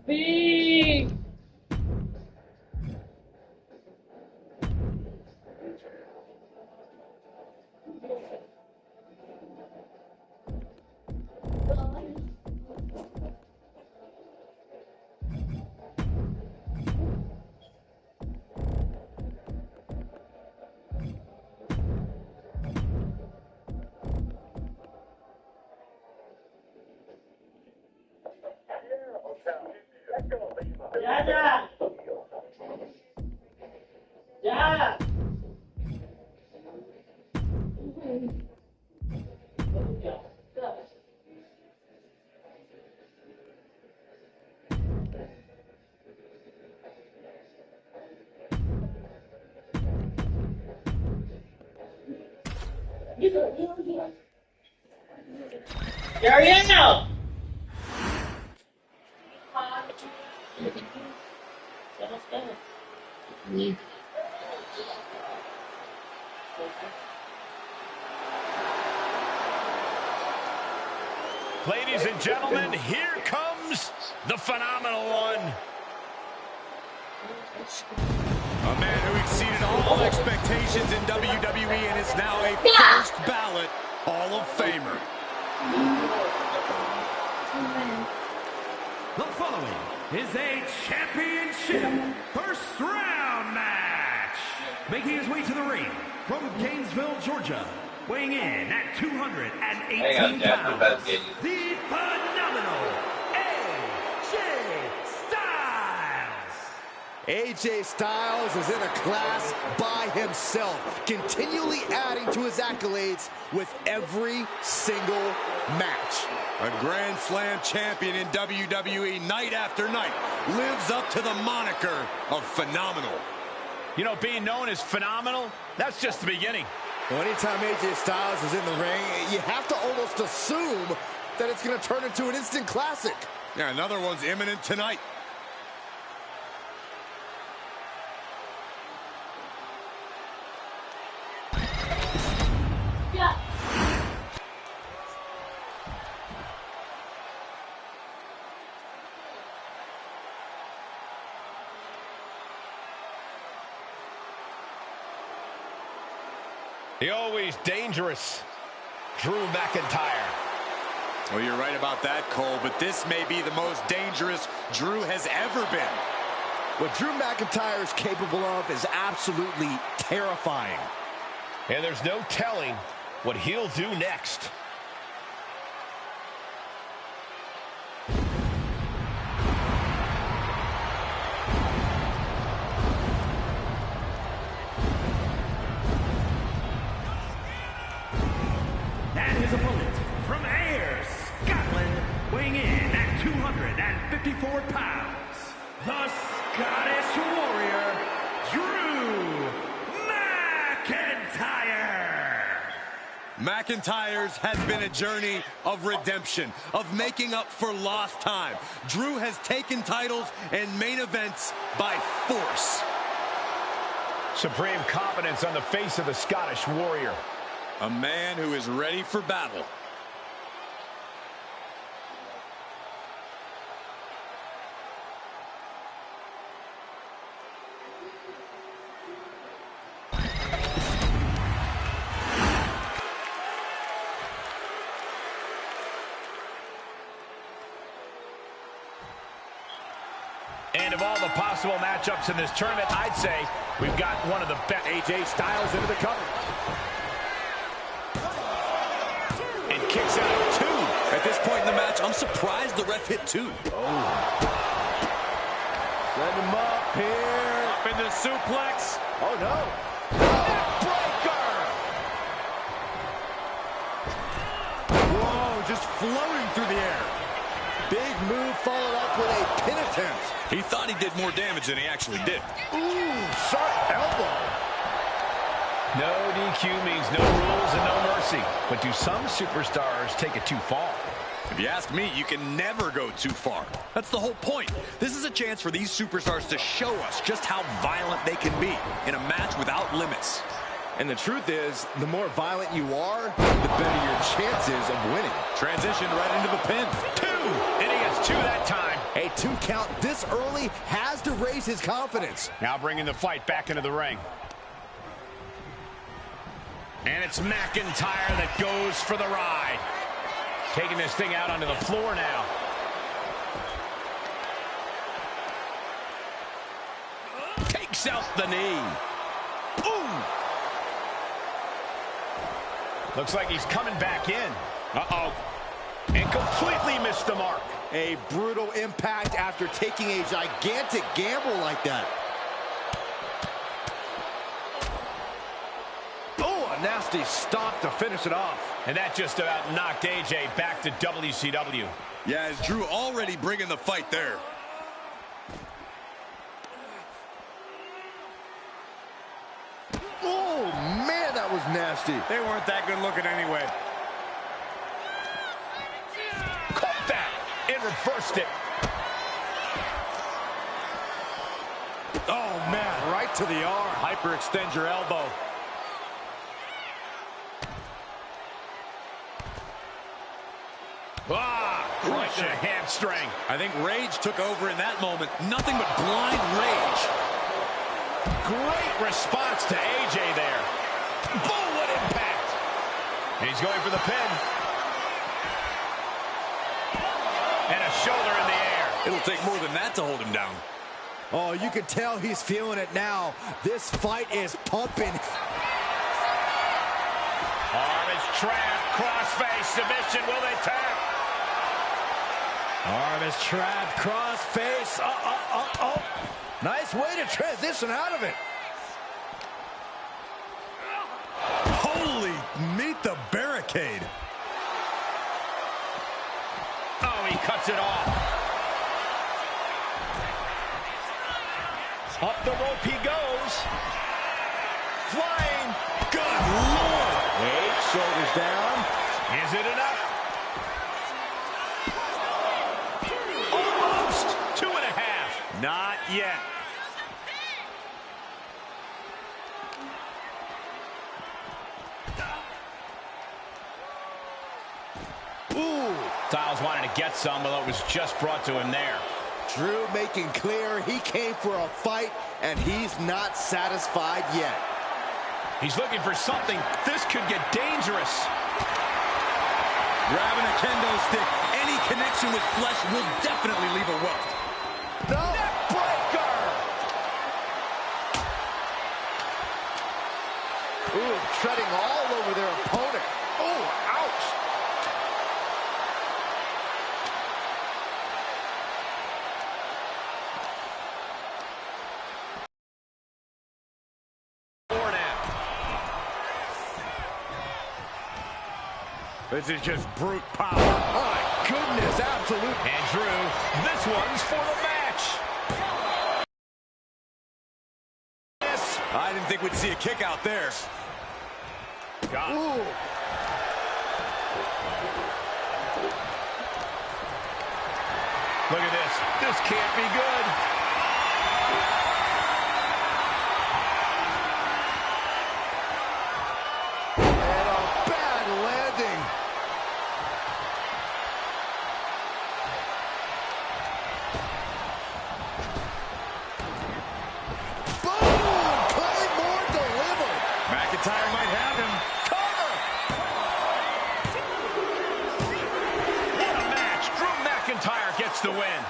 Big. Yeah. Yeah. Ariel! Ladies and gentlemen, here comes the phenomenal one. A man who exceeded all expectations in WWE and is now a first ballot Hall of Famer. The following is a championship first round match. Making his way to the ring from Gainesville, Georgia, weighing in at 218 pounds, the phenomenal AJ Styles. AJ Styles is in a class by himself, continually adding to his accolades with every single match. A Grand Slam champion in WWE night after night lives up to the moniker of phenomenal. You know, being known as phenomenal, that's just the beginning. Well, anytime AJ Styles is in the ring, you have to almost assume that it's going to turn into an instant classic. Yeah, another one's imminent tonight. Yeah. The always dangerous Drew McIntyre. Well, you're right about that, Cole, but this may be the most dangerous Drew has ever been. What Drew McIntyre is capable of is absolutely terrifying. And there's no telling what he'll do next. His opponent from Ayr, Scotland, weighing in at 254 pounds, the Scottish Warrior, Drew McIntyre. McIntyre's has been a journey of redemption, of making up for lost time. Drew has taken titles and main events by force. Supreme confidence on the face of the Scottish Warrior. A man who is ready for battle. And of all the possible matchups in this tournament, I'd say we've got one of the best. AJ Styles into the cover. Kicks out at 2. At this point in the match, I'm surprised the ref hit 2. Oh. Send him up here. Up in the suplex. Oh, no. Neckbreaker. Whoa, just floating through the air. Big move followed up with a pin attempt. He thought he did more damage than he actually did. Ooh, sharp elbow. No DQ means no rules and no mercy. But do some superstars take it too far? If you ask me, you can never go too far. That's the whole point. This is a chance for these superstars to show us just how violent they can be in a match without limits. And the truth is, the more violent you are, the better your chances of winning. Transition right into the pin. 2, and he gets 2 that time. A 2 count this early has to raise his confidence. Now bringing the fight back into the ring. And it's McIntyre that goes for the ride. Taking this thing out onto the floor now. Takes out the knee. Ooh! Looks like he's coming back in. Uh-oh. And completely missed the mark. A brutal impact after taking a gigantic gamble like that. Oh, a nasty stop to finish it off. And that just about knocked AJ back to WCW. Yeah, as Drew already bringing the fight there. Oh, man, that was nasty. They weren't that good looking anyway. Caught that and reversed it. Oh, man, right to the arm. Hyperextend your elbow. Right to the hamstring. I think rage took over in that moment. Nothing but blind rage. Great response to AJ there. Boom, what impact. And he's going for the pin. And a shoulder in the air. It'll take more than that to hold him down. Oh, you can tell he's feeling it now. This fight is pumping. Arm is trapped. Crossface submission. Will they tap? Arm is trapped. Crossface. Oh. Nice way to transition out of it. Holy, meet the barricade. Oh, he cuts it off. Up the rope he goes. Flying. Good Lord. Wait, shoulders down. Is it enough? Almost. 2.5. Not yet. Ooh. Styles wanted to get some, but it was just brought to him there. Drew making clear he came for a fight, and he's not satisfied yet. He's looking for something. This could get dangerous. Grabbing a kendo stick. Any connection with flesh will definitely leave a welt. No. Neckbreaker. Ooh, treading all over their opponent. Oh, ouch. This is just brute power. My goodness, absolute. And Drew, this one's for the match. I didn't think we'd see a kick out there. God. Ooh. Look at this. This can't be good. McIntyre might have him. Cover! What a match. Drew McIntyre gets the win.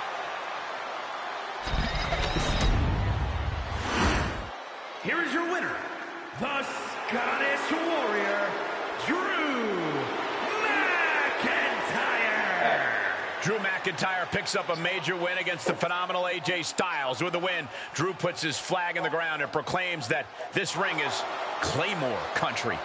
Here is your winner, the Scottish Warrior, Drew McIntyre. Drew McIntyre picks up a major win against the phenomenal AJ Styles. With the win, Drew puts his flag in the ground and proclaims that this ring is Claymore country.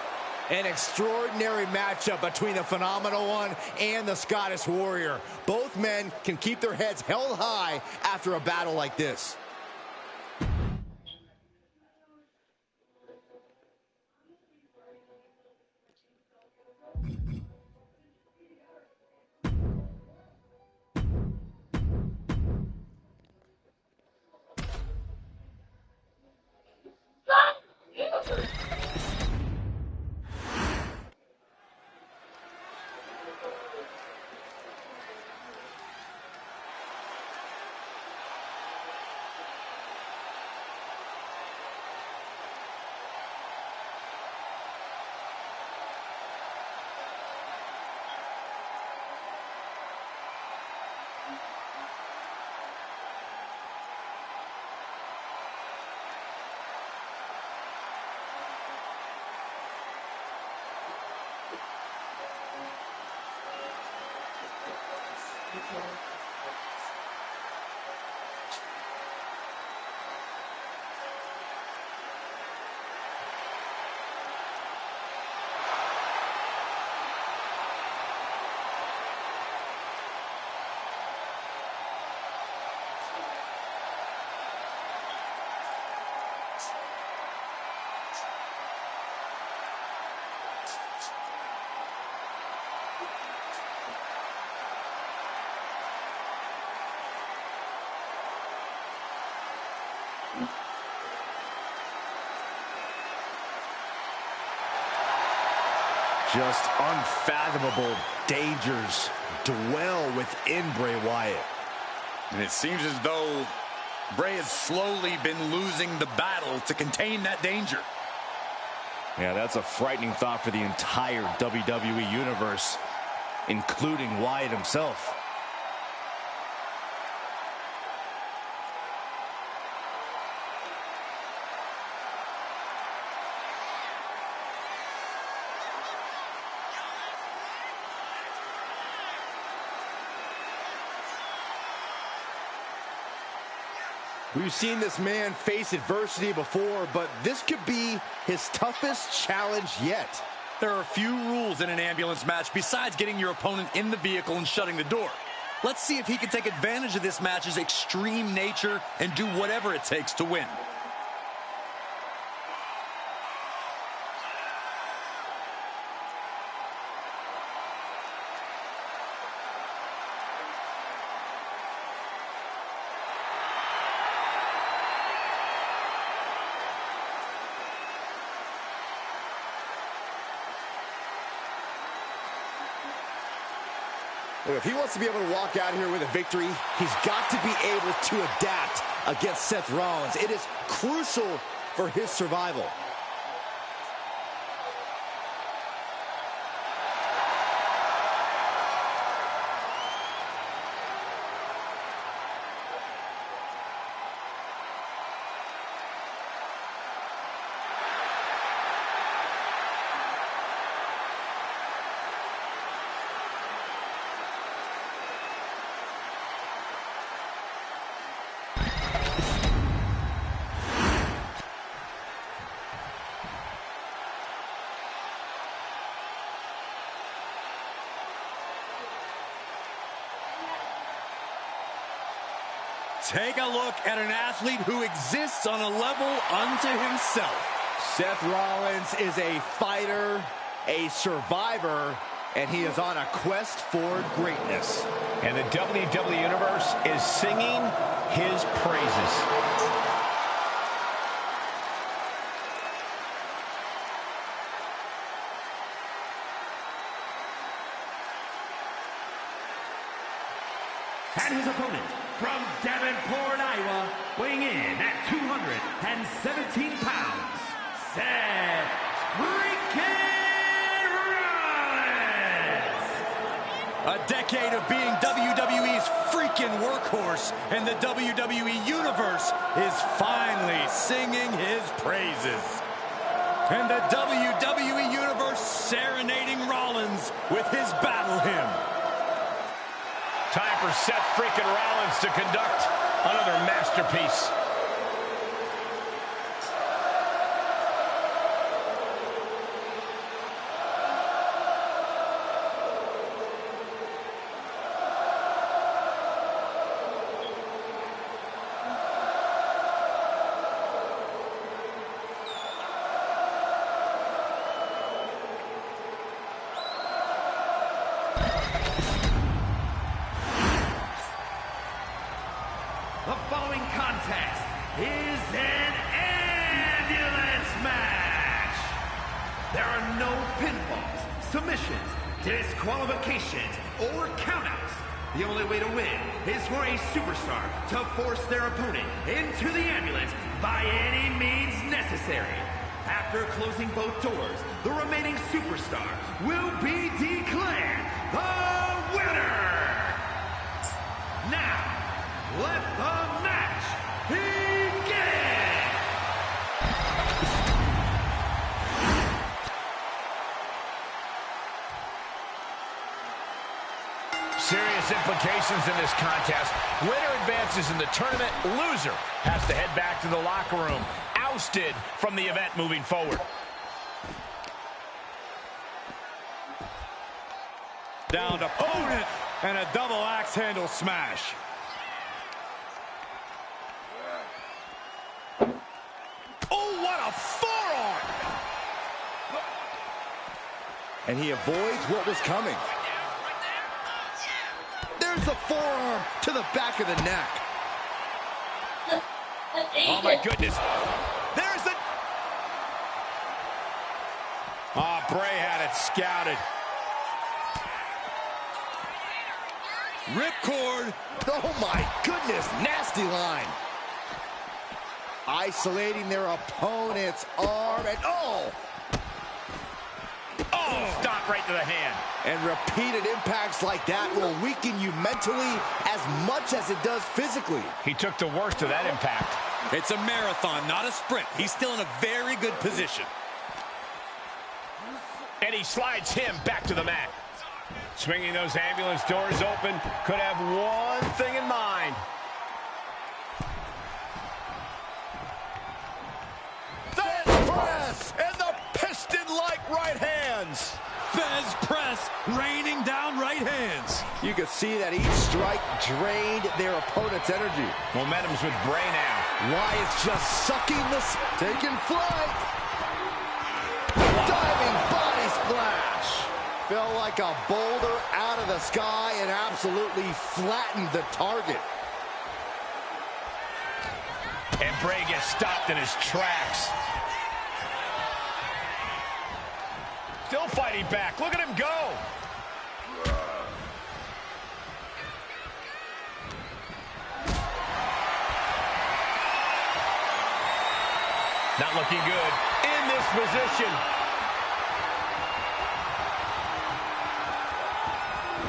An extraordinary matchup between the phenomenal one and the Scottish Warrior. Both men can keep their heads held high after a battle like this. Just unfathomable dangers dwell within Bray Wyatt. And it seems as though Bray has slowly been losing the battle to contain that danger. Yeah, that's a frightening thought for the entire WWE Universe, including Wyatt himself. We've seen this man face adversity before, but this could be his toughest challenge yet. There are a few rules in an ambulance match besides getting your opponent in the vehicle and shutting the door. Let's see if he can take advantage of this match's extreme nature and do whatever it takes to win. If he wants to be able to walk out here with a victory, he's got to be able to adapt against Seth Rollins. It is crucial for his survival. Take a look at an athlete who exists on a level unto himself. Seth Rollins is a fighter, a survivor, and he is on a quest for greatness. And the WWE Universe is singing his praises. And his opponent, from Davenport, Iowa, weighing in at 217 pounds, Seth freaking Rollins! A decade of being WWE's freaking workhorse, and the WWE Universe is finally singing his praises. And the WWE Universe serenading Rollins with his battle hymn. Time for Seth freaking Rollins to conduct another masterpiece. The following contest is an ambulance match. There are no pinfalls, submissions, disqualifications, or countouts. The only way to win is for a superstar to force their opponent into the ambulance by any means necessary. After closing both doors, the remaining superstar will be declared the winner. Now, let the match begin! Serious implications in this contest. Winner advances in the tournament. Loser has to head back to the locker room, ousted from the event moving forward. Down opponent and a double axe handle smash. Oh, what a forearm! And he avoids what was coming. There's the forearm to the back of the neck. Oh, my goodness. There's the... Bray had it scouted. Ripcord. Oh, my goodness. Nasty line. Isolating their opponent's arm. And oh! Oh, stop right to the hand. And repeated impacts like that will weaken you mentally as much as it does physically. He took the worst of that impact. It's a marathon, not a sprint. He's still in a very good position. And he slides him back to the mat. Swinging those ambulance doors open, could have one thing in mind. Fez press and the piston-like right hands. Fez press, raining down right hands. You could see that each strike drained their opponent's energy. Momentum's with Bray now. Wyatt's just sucking taking flight. Diving body splash. Felt like a boulder out of the sky and absolutely flattened the target. And Bray gets stopped in his tracks. Still fighting back. Look at him go. Not looking good in this position.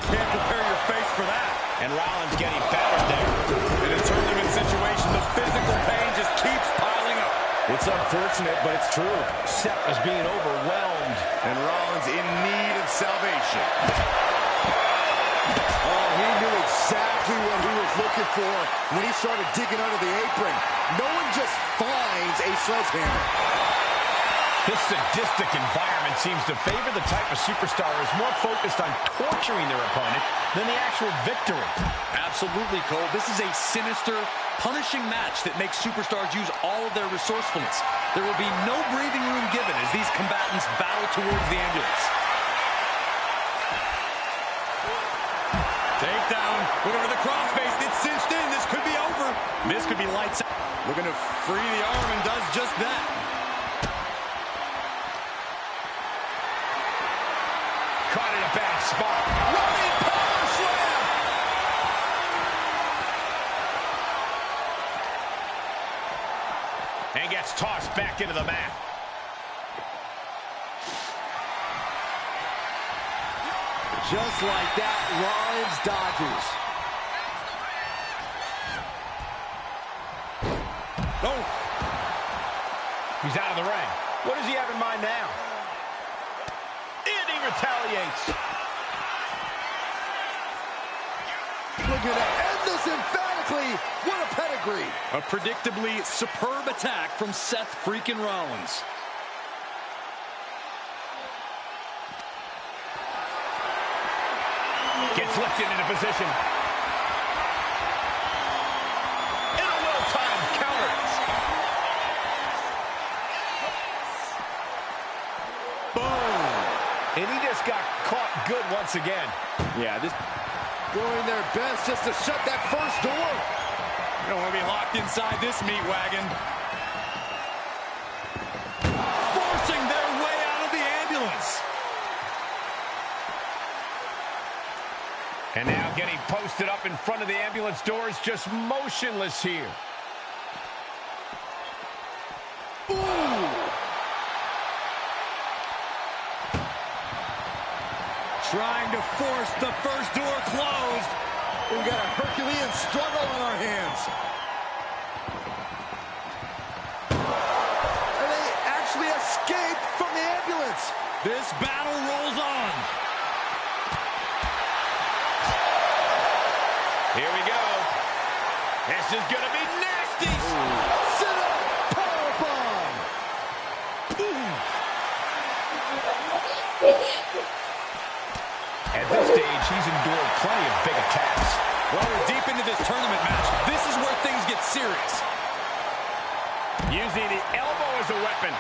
Can't prepare your face for that. And Rollins getting battered there. In a tournament situation, the physical pain just keeps piling up. It's unfortunate, but it's true. Seth is being overwhelmed. And Rollins in need of salvation. Oh, he knew exactly what he was looking for when he started digging under the apron. No one just finds a sledgehammer. This sadistic environment seems to favor the type of superstar who is more focused on torturing their opponent than the actual victory. Absolutely, Cole. This is a sinister, punishing match that makes superstars use all of their resourcefulness. There will be no breathing room given as these combatants battle towards the ambulance. Takedown. Went over the crossface. It's cinched in. This could be over. This could be lights out. Looking to free the arm and does just that. Caught in a bad spot. Running power slam. And gets tossed back into the mat. Just like that, Rollins dodges. Oh! He's out of the ring. What does he have in mind now? And he retaliates. Looking to end this emphatically. What a pedigree. A predictably superb attack from Seth freaking Rollins. Gets lifted into position. And a well-timed counter. Boom. And he just got caught good once again. Yeah, this doing their best just to shut that first door. You don't want to be locked inside this meat wagon. Forcing their way out of the ambulance. And now getting posted up in front of the ambulance doors, just motionless here. Ooh. Trying to force the first door closed. We've got a Herculean struggle on our hands. And they actually escape from the ambulance. This battle rolls on. This is going to be nasty. Sit up, powerbomb. At this stage, he's endured plenty of big attacks. Well, we're deep into this tournament match. This is where things get serious. Using the elbow as a weapon.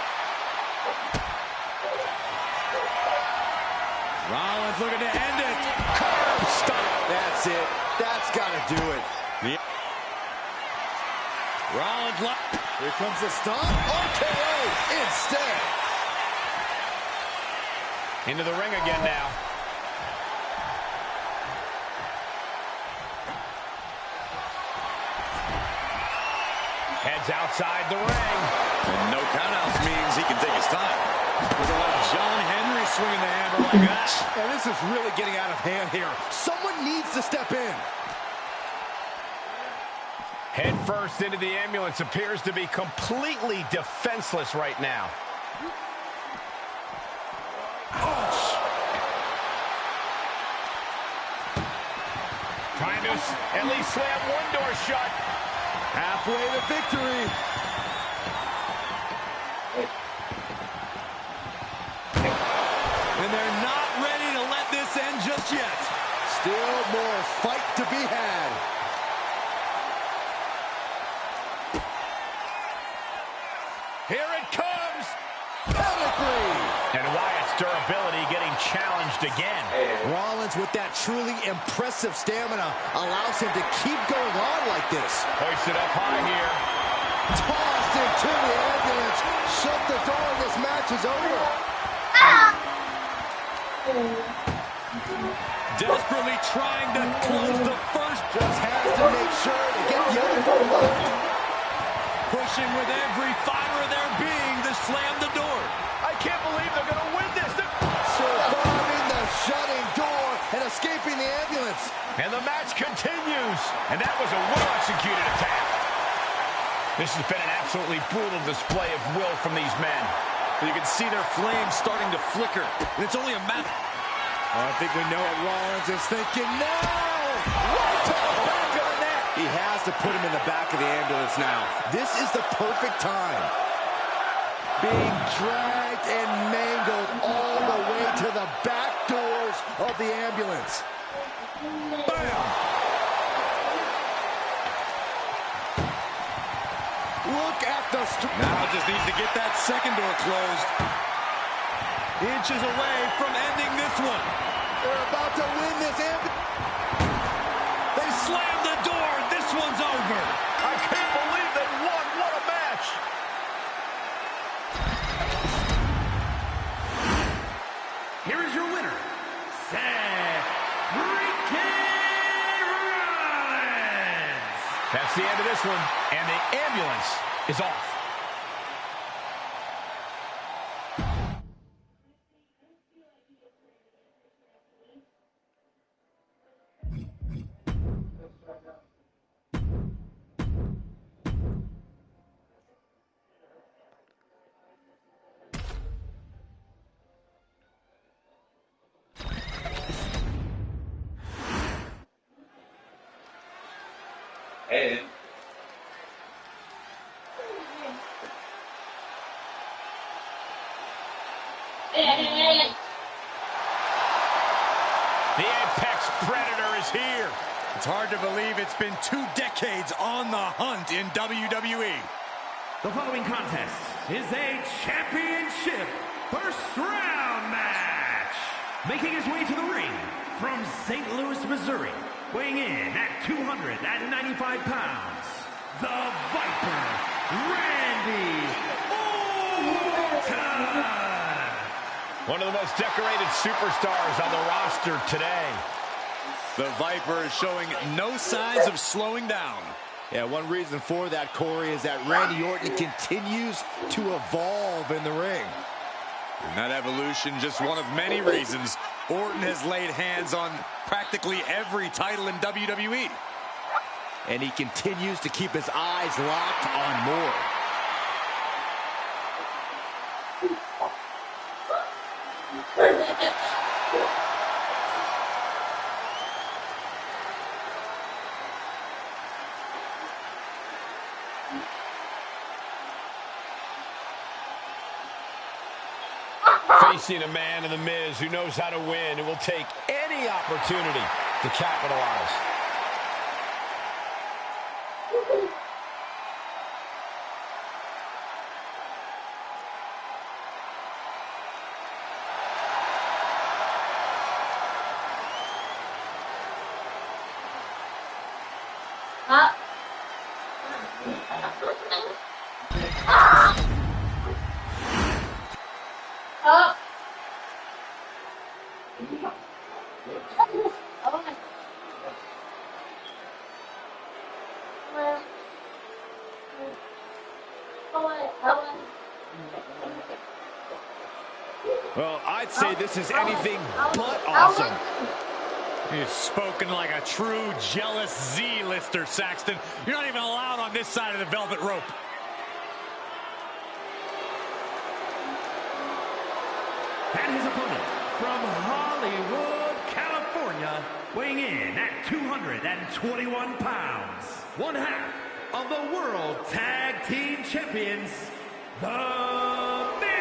Rollins looking to end it. Curb stomp. That's it. That's got to do it. Rollins Here comes the stomp. RKO instead. Into the ring again now. Heads outside the ring. And no countouts means he can take his time. Look at John Henry swinging the hammer like that. And this is really getting out of hand here. Someone needs to step in. Head first into the ambulance, appears to be completely defenseless right now. Trying to at least slam one door shut. Halfway to victory. And they're not ready to let this end just yet. Still more fight to be had. Here it comes. Pedigree. And Wyatt's durability getting challenged again. Rollins with that truly impressive stamina allows him to keep going on like this. Hoisted up high here. Tossed into the ambulance. Shut the door. This match is over. Desperately trying to close the first. Just has to make sure to get the other door locked. Pushing with every fiber of their being to slam the door. I can't believe they're going to win this. Surviving the shutting door and escaping the ambulance. And the match continues. And that was a well-executed attack. This has been an absolutely brutal display of will from these men. You can see their flames starting to flicker. And it's only a matter. I think we know what Rollins is thinking now. Right to the back of the neck. He has to put him in the back of the ambulance now. This is the perfect time. Being dragged and mangled all the way to the back doors of the ambulance. Bam! Look at the... Now just needs to get that second door closed. Inches away from ending this one. They're about to win this ambulance. They slammed the door. This one's over. I can't believe they won. What a match. Here is your winner, Seth freaking Rollins. That's the end of this one. And the ambulance is off. Hey. The Apex Predator is here. It's hard to believe it's been 2 decades on the hunt in WWE. The following contest is a championship first round match. Making his way to the ring from St. Louis, Missouri, weighing in at 295 pounds, the Viper, Randy Orton. One of the most decorated superstars on the roster today. The Viper is showing no signs of slowing down. Yeah, one reason for that, Corey, is that Randy Orton continues to evolve in the ring. And that evolution, just one of many reasons. Orton has laid hands on practically every title in WWE. And he continues to keep his eyes locked on more. Facing a man in The Miz who knows how to win and will take any opportunity to capitalize. Well, I'd say this is anything but awesome. He's spoken like a true jealous Z-lister, Saxton. You're not even allowed on this side of the velvet rope. And his opponent from Hollywood, California, weighing in at 221 pounds, one half of the World Tag Team Champions, The Miz.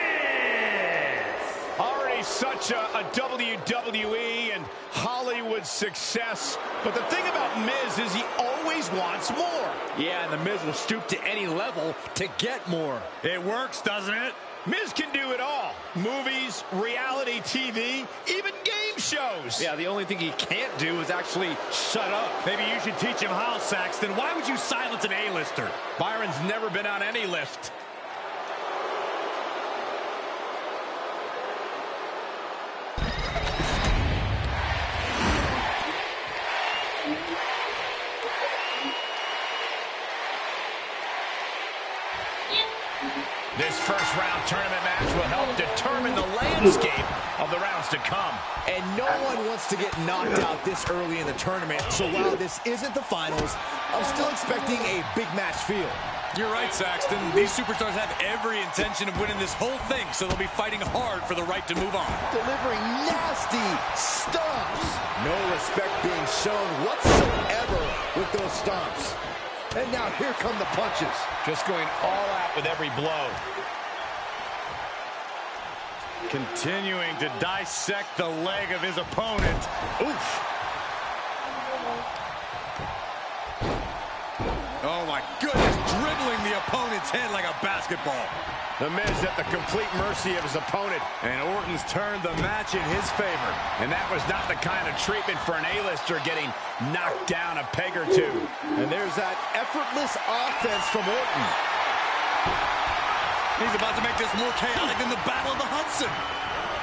Already such a WWE and Hollywood success, but the thing about Miz is he always wants more. Yeah, and The Miz will stoop to any level to get more. It works, doesn't it? Miz can do it all. Movies, reality TV, even game shows. Yeah, the only thing he can't do is actually shut up. Maybe you should teach him how, Saxton. Why would you silence an A-lister? Byron's never been on any list. This first-round tournament match will help determine the landscape of the rounds to come. And no one wants to get knocked out this early in the tournament, so while this isn't the finals, I'm still expecting a big match feel. You're right, Saxton. These superstars have every intention of winning this whole thing, so they'll be fighting hard for the right to move on. Delivering nasty stomps. No respect being shown whatsoever with those stomps. And now here come the punches. Just going all out with every blow. Continuing to dissect the leg of his opponent. Oof. Oh my goodness, dribbling the opponent's head like a basketball. The Miz at the complete mercy of his opponent. And Orton's turned the match in his favor. And that was not the kind of treatment for an A-lister getting knocked down a peg or two. And there's that effortless offense from Orton. He's about to make this more chaotic than the Battle of the Hudson.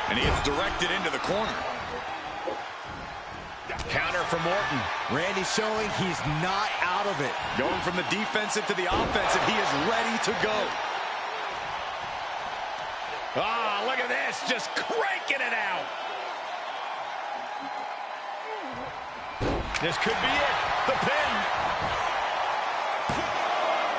And he is directed into the corner. Counter from Orton. Randy showing he's not out of it. Going from the defensive to the offensive, he is ready to go. Ah, look at this, just cranking it out. This could be it, the pin.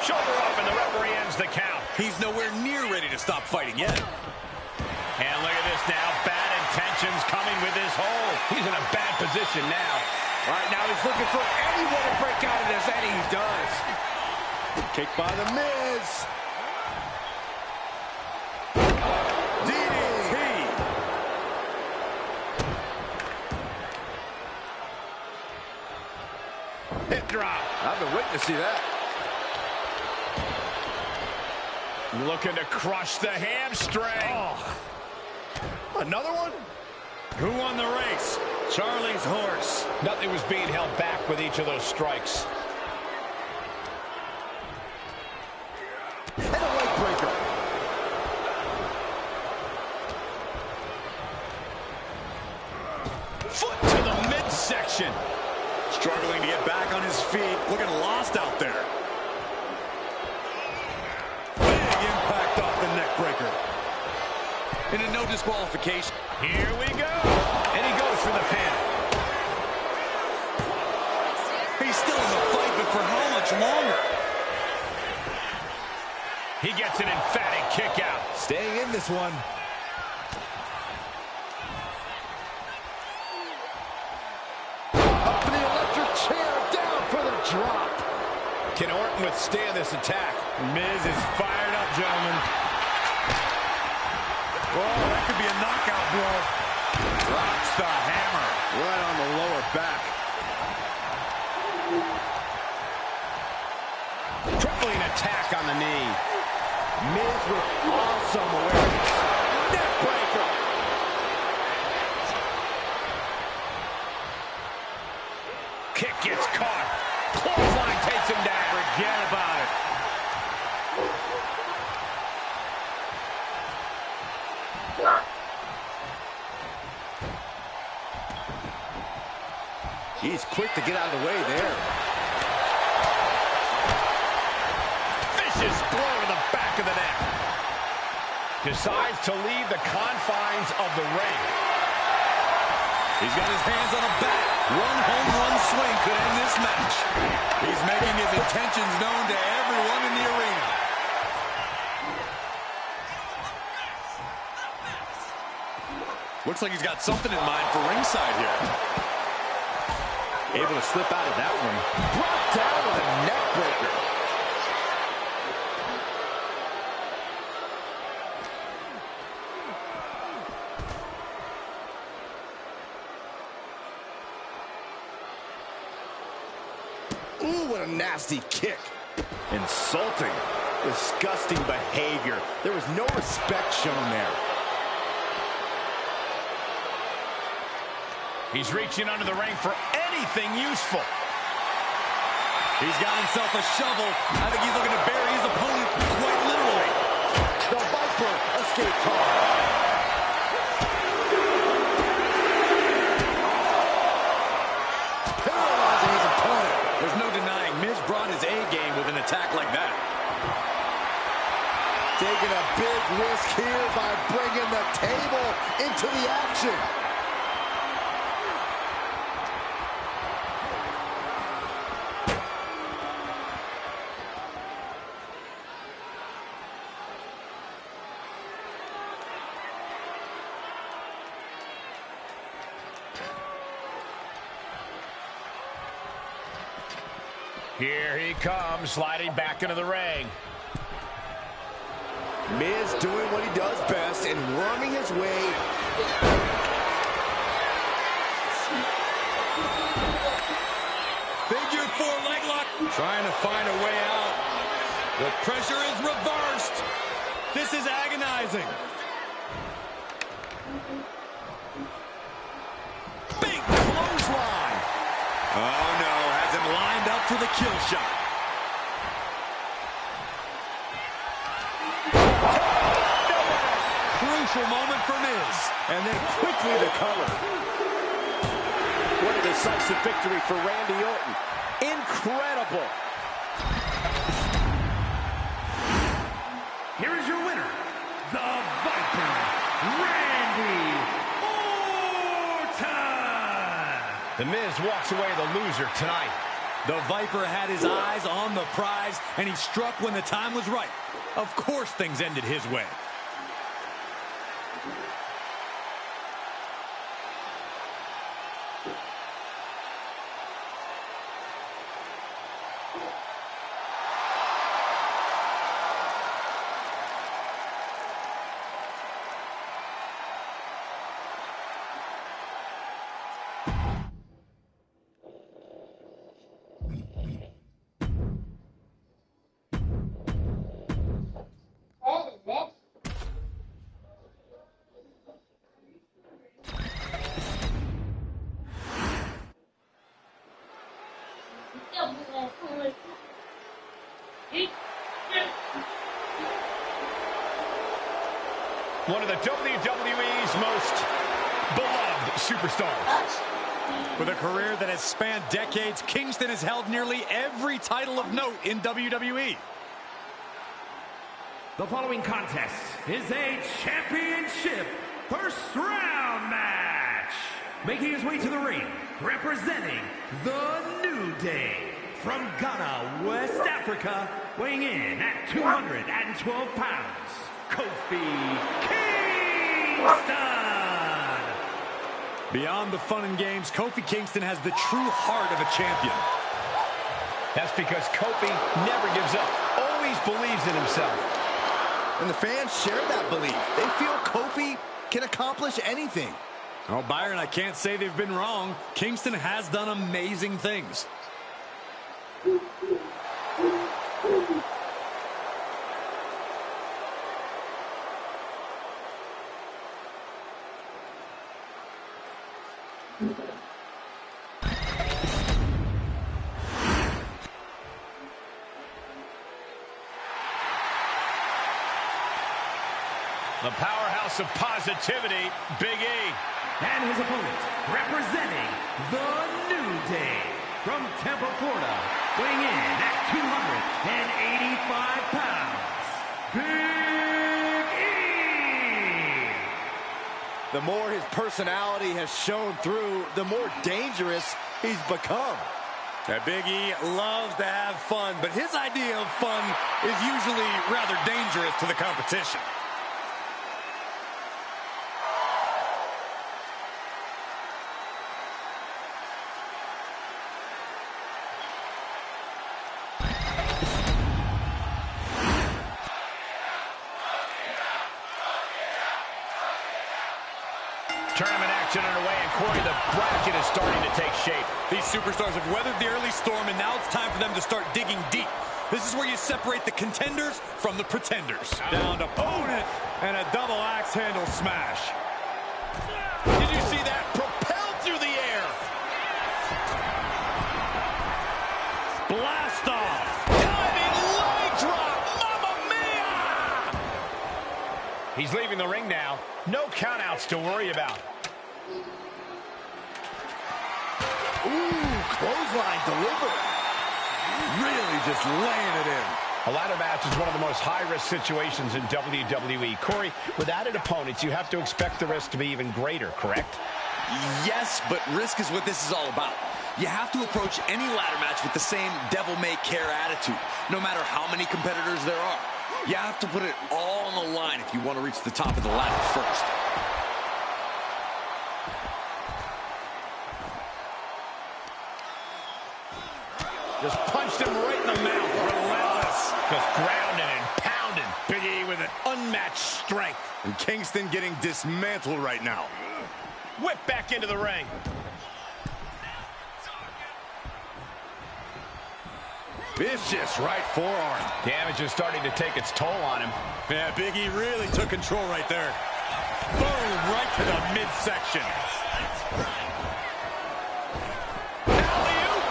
Shoulder up, and the referee ends the count. He's nowhere near ready to stop fighting yet. And look at this now, bad intentions coming with his hold. He's in a bad position now. All right, now he's looking for any way to break out of this, and he does. Kick by The Miz. DDT. Hip drop. I've been waiting to see that. Looking to crush the hamstring. Oh. Another one? Who won the race? Charlie's horse. Nothing was being held back with each of those strikes. And a leg breaker. Foot to the midsection. Struggling to get back on his feet. Looking lost out there. Big impact off the neck breaker. Into no disqualification. Here we go. And he goes for the pin. He's still in the fight, but for how much longer? He gets an emphatic kick out. Staying in this one. Up in the electric chair, down for the drop. Can Orton withstand this attack? Miz is fired up, gentlemen. Oh, that could be a knockout blow. Drops the hammer. Right on the lower back. Crippling attack on the knee. Miz with awesome awareness. Neck breaker. Kick gets caught. Clothesline takes him down. Forget about it. He's quick to get out of the way there. Vicious blow to the back of the neck. Decides to leave the confines of the ring. He's got his hands on a bat. One home run swing could end this match. He's making his intentions known to everyone in the arena. Looks like he's got something in mind for ringside here. Able to slip out of that one. Brought down with a neck breaker. Ooh, what a nasty kick. Insulting. Disgusting behavior. There was no respect shown there. He's reaching under the ring for anything useful. He's got himself a shovel. I think he's looking to bury his opponent quite literally. The Viper escaped hard. Paralyzing his opponent. There's no denying Miz brought his A game with an attack like that. Taking a big risk here by bringing the table into the action. Here he comes, sliding back into the ring. Miz doing what he does best and worming his way. Figure four leg lock. Trying to find a way out. The pressure is reversed. This is agonizing. Big clothesline. Oh no, has him lined up for the kill shot. Crucial moment for Miz. And then quickly the cover. What a decisive victory for Randy Orton. Incredible. Here is your winner, the Viper, Randy Orton. The Miz walks away the loser tonight. The Viper had his eyes on the prize, and he struck when the time was right. Of course things ended his way. One of the WWE's most beloved superstars. With a career that has spanned decades, Kingston has held nearly every title of note in WWE. The following contest is a championship first round match. Making his way to the ring, representing the New Day. From Ghana, West Africa, weighing in at 212 pounds, Kofi Kingston. Beyond the fun and games, Kofi Kingston has the true heart of a champion. That's because Kofi never gives up, always believes in himself. and the fans share that belief. They feel Kofi can accomplish anything. Oh, Byron, I can't say they've been wrong. Kingston has done amazing things. The powerhouse of positivity, Big E. And his opponent, representing the New Day, from Tampa, Florida, weighing in at 285 pounds, Big E! The more his personality has shown through, the more dangerous he's become. That Big E loves to have fun, but his idea of fun is usually rather dangerous to the competition. Tournament action underway, and Corey, the bracket is starting to take shape. These superstars have weathered the early storm, and now it's time for them to start digging deep. This is where you separate the contenders from the pretenders. Down to opponent, and a double axe handle smash. Did you see that? Propelled through the air. Blast off. Diving leg drop. Mamma mia! He's leaving the ring now. No countouts to worry about. Ooh, clothesline delivered. Really just laying it in. A ladder match is one of the most high-risk situations in WWE. Corey, with added opponents, you have to expect the risk to be even greater, correct? Yes, but risk is what this is all about. You have to approach any ladder match with the same devil-may-care attitude, no matter how many competitors there are. You have to put it all on the line if you want to reach the top of the ladder first. Just punched him right in the mouth. Relentless. Just grounding and pounding. Big E with an unmatched strength. And Kingston getting dismantled right now. Whip back into the ring. Vicious right forearm. Damage is starting to take its toll on him. Yeah, Big E really took control right there. Boom, right to the midsection. Alley-oop.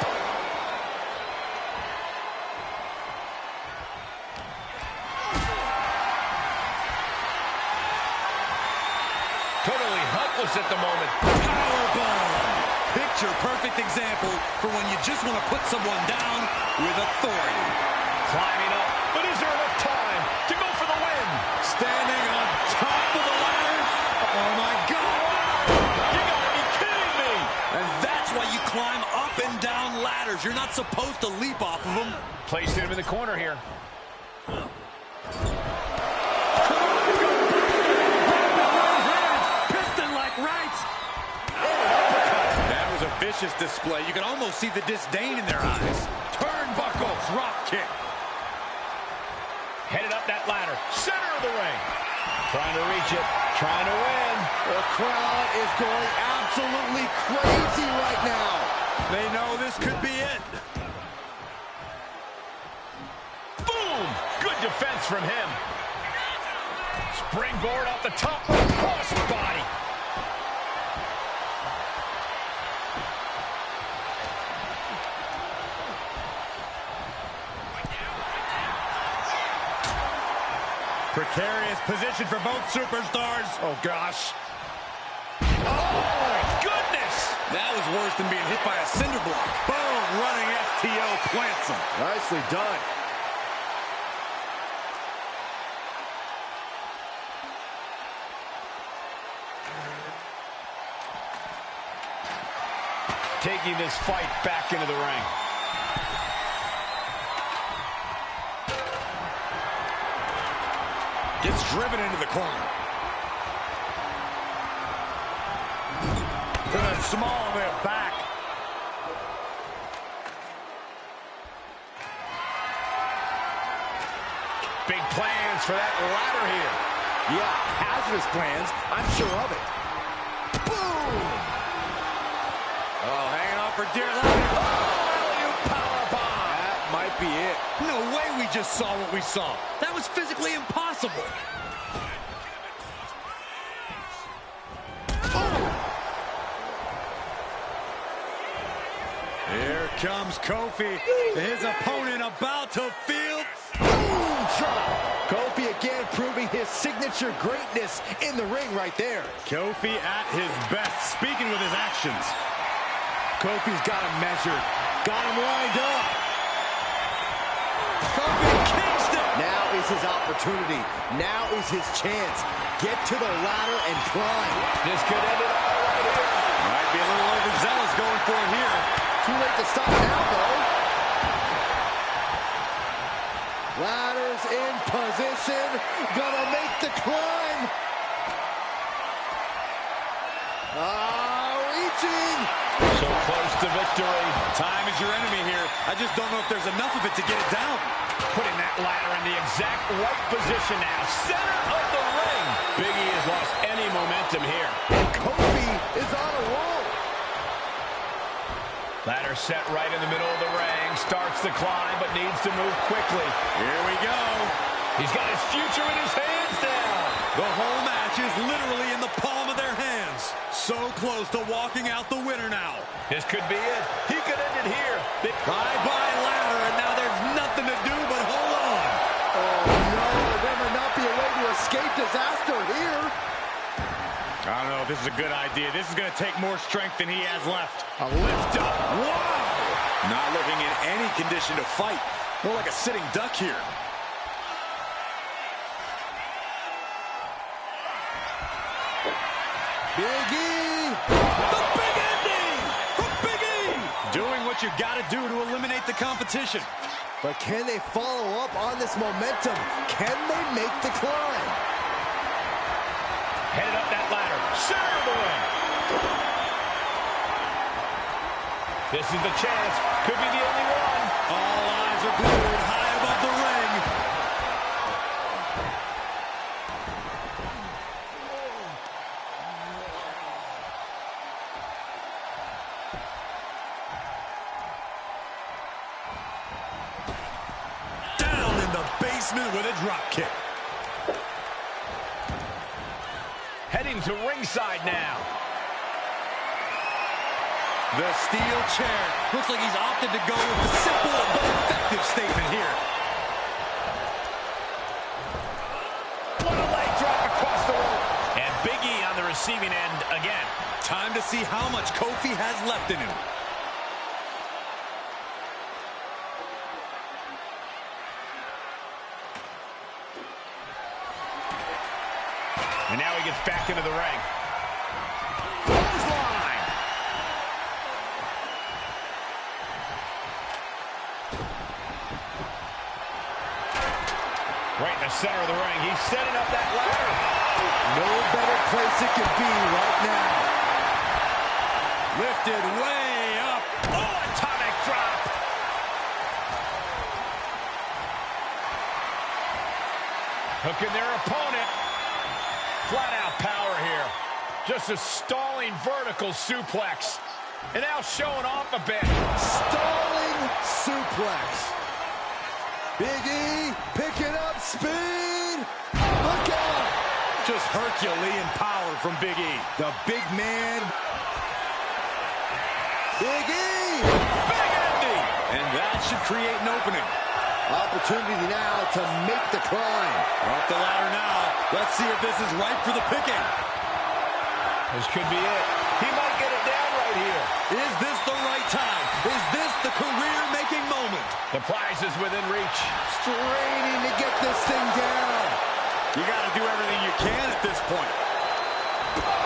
Totally helpless at the moment. Powerbomb. Picture-perfect example for when you just want to put someone down with authority. Climbing up, but is there enough time to go for the win? Standing on top of the ladder. Oh, my God. You gotta be kidding me. And that's why you climb up and down ladders. You're not supposed to leap off of them. Placed him in the corner here. Piston-like rights. That was a vicious display. You can almost see the disdain in their eyes. Turnbuckle drop kick. Headed up that ladder. Center of the ring. Trying to reach it. Trying to win. The crowd is going absolutely crazy right now. They know this could be it. Boom! Good defense from him. Springboard off the top. Cross body. Precarious position for both superstars. Oh, gosh. Oh, my goodness! That was worse than being hit by a cinder block. Boom, running STO plants him. Nicely done. Taking this fight back into the ring. Gets driven into the corner. To the small of their back. Big plans plans for that ladder here. Yeah, hazardous plans. I'm sure of it. Boom! Oh, hanging on for dear life. Oh, you powerbomb! That might be it. No way we just saw what we saw. That was physically impossible. Here comes Kofi. His opponent about to feel. Boom drop. Kofi again proving his signature greatness in the ring right there. Kofi at his best, speaking with his actions. Kofi's got him measured. Got him lined up. Kofi Kingston. Now is his opportunity. Now is his chance. Get to the ladder and climb. This could end it all right here. Might be a little overzealous going for it here. Too late to stop now, though. Ladder's in position. Gonna make the climb. Reaching. So close to victory. Time is your enemy here. I just don't know if there's enough of it to get it down. Putting that ladder in the exact right position now. Center of the ring. Big E has lost any momentum here. And Kofi is on a roll. Ladder set right in the middle of the ring. Starts the climb, but needs to move quickly. Here we go. He's got his future in his hands now. The whole match is literally in the palm of their hands. So close to walking out the winner now. This could be it. He could end it here. Bye-bye ladder, and now there's nothing to do but hold on. Oh, no. There may not be a way to escape disaster here. I don't know if this is a good idea. This is going to take more strength than he has left. A lift up. Wow! Not looking in any condition to fight. More like a sitting duck here. Big E. The big ending from Big E. Doing what you got to do to eliminate the competition. But can they follow up on this momentum? Can they make the climb? Headed up that ladder. Center of the ring. This is the chance. Could be the only one. All eyes are glued high above the ring. Down in the basement with a drop kick. Heading to ringside now. The steel chair. Looks like he's opted to go with the simple but effective statement here. What a leg drop across the rope. And Big E on the receiving end again. Time to see how much Kofi has left in him. And now he gets back into the ring. Clothesline. Right in the center of the ring. He's setting up that ladder. No better place it could be right now. Lifted way up. Oh, atomic drop. Hooking their opponent. Flat out power here. Just a stalling vertical suplex. And now showing off a bit. Stalling suplex. Big E picking up speed. Look out. Just Herculean power from Big E. The big man. Big E. Big ending. And that should create an opening. Opportunity now to make the climb. Up the ladder now. Let's see if this is ripe for the picking. This could be it. He might get it down right here. Is this the right time? Is this the career-making moment? The prize is within reach. Straining to get this thing down. You got to do everything you can at this point.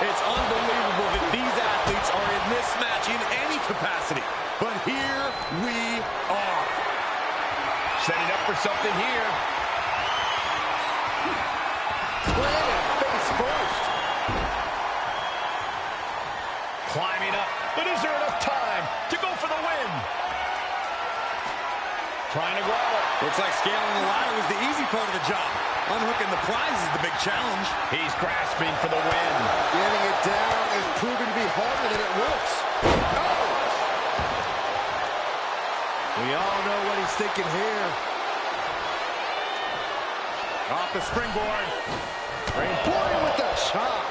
It's unbelievable that these athletes are in this match in any capacity. But here we are. Setting up for something here. Planted face first. Climbing up. But is there enough time to go for the win? Trying to grab it. Looks like scaling the ladder was the easy part of the job. Unhooking the prize is the big challenge. He's grasping for the win. Getting it down is proving to be harder than it looks. Oh! We all know what he's thinking here. Off the springboard. Boy with the chop.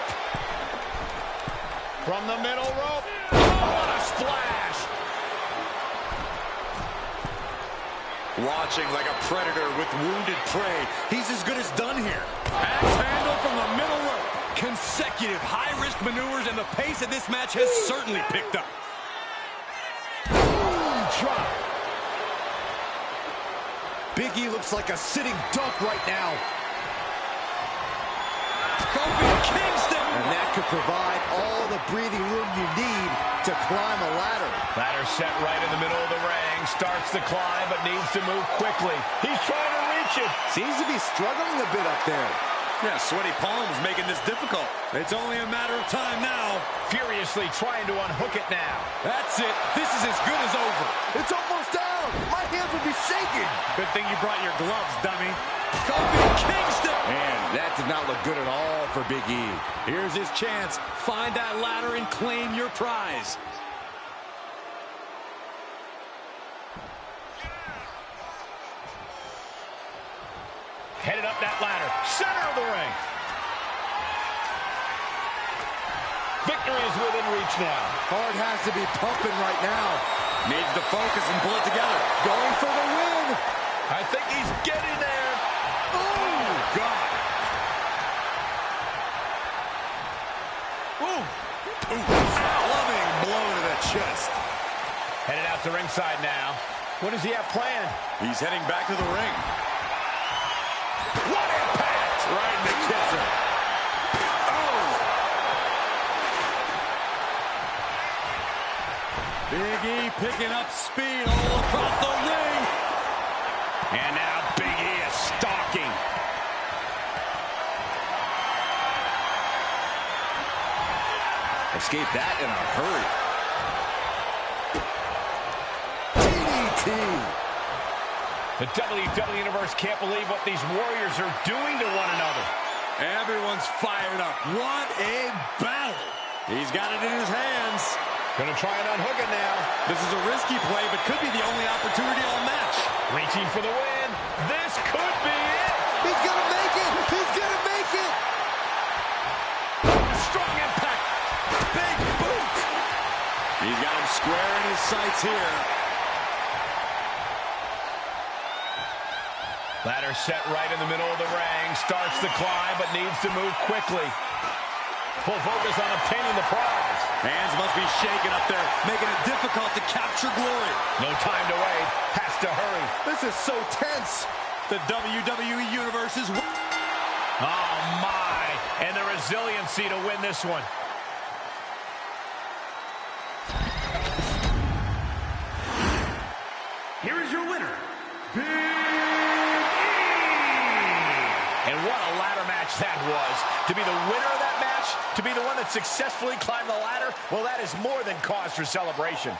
From the middle rope. Oh, what a splash. Watching like a predator with wounded prey. He's as good as done here. Axe handle from the middle rope. Consecutive high-risk maneuvers, and the pace of this match has certainly picked up. Boom, drop. Big E looks like a sitting duck right now. Kofi Kingston. And that could provide all the breathing room you need to climb a ladder. Ladder set right in the middle of the ring. Starts the climb, but needs to move quickly. He's trying to reach it. Seems to be struggling a bit up there. Yeah, sweaty palms making this difficult. It's only a matter of time now. Furiously trying to unhook it now. That's it. This is as good as over. It's almost down. My hands would be shaking. Good thing you brought your gloves, dummy. Kofi Kingston. Man, that did not look good at all for Big E. Here's his chance. Find that ladder and claim your prize. Headed up that ladder. Center of the ring. Victory is within reach now. Heart has to be pumping right now. Needs to focus and pull it together. Going for the win. I think he's getting there. Oh, God. Ooh. Loving blow to the chest. Headed out to ringside now. What does he have planned? He's heading back to the ring. What impact! Right in the kisser. Oh! Big E picking up speed all across the ring. And now Big E is stalking. Escape that in a hurry. DDT. The WWE Universe can't believe what these warriors are doing to one another. Everyone's fired up. What a battle. He's got it in his hands. Gonna try and unhook it now. This is a risky play, but could be the only opportunity all match. Reaching for the win. This could be it. He's gonna make it. He's gonna make it. Strong impact. Big boot. He's got him square in his sights here. Ladder set right in the middle of the ring. Starts the climb, but needs to move quickly. Full focus on obtaining the prize. Hands must be shaking up there, making it difficult to capture glory. No time to wait. Has to hurry. This is so tense. The WWE Universe is... Oh, my. And the resiliency to win this one. Here is your winner, Big E! And what a ladder match that was. To be the winner of that match, to be the one that successfully climbed the ladder, well, that is more than cause for celebration.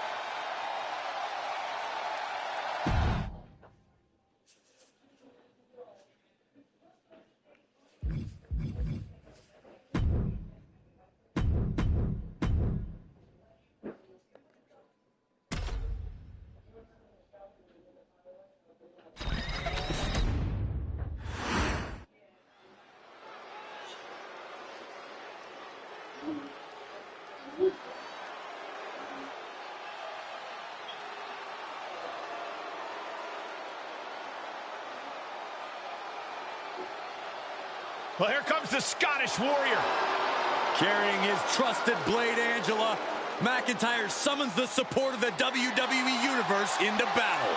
Well, here comes the Scottish Warrior. Carrying his trusted blade, Angela, McIntyre summons the support of the WWE Universe into battle.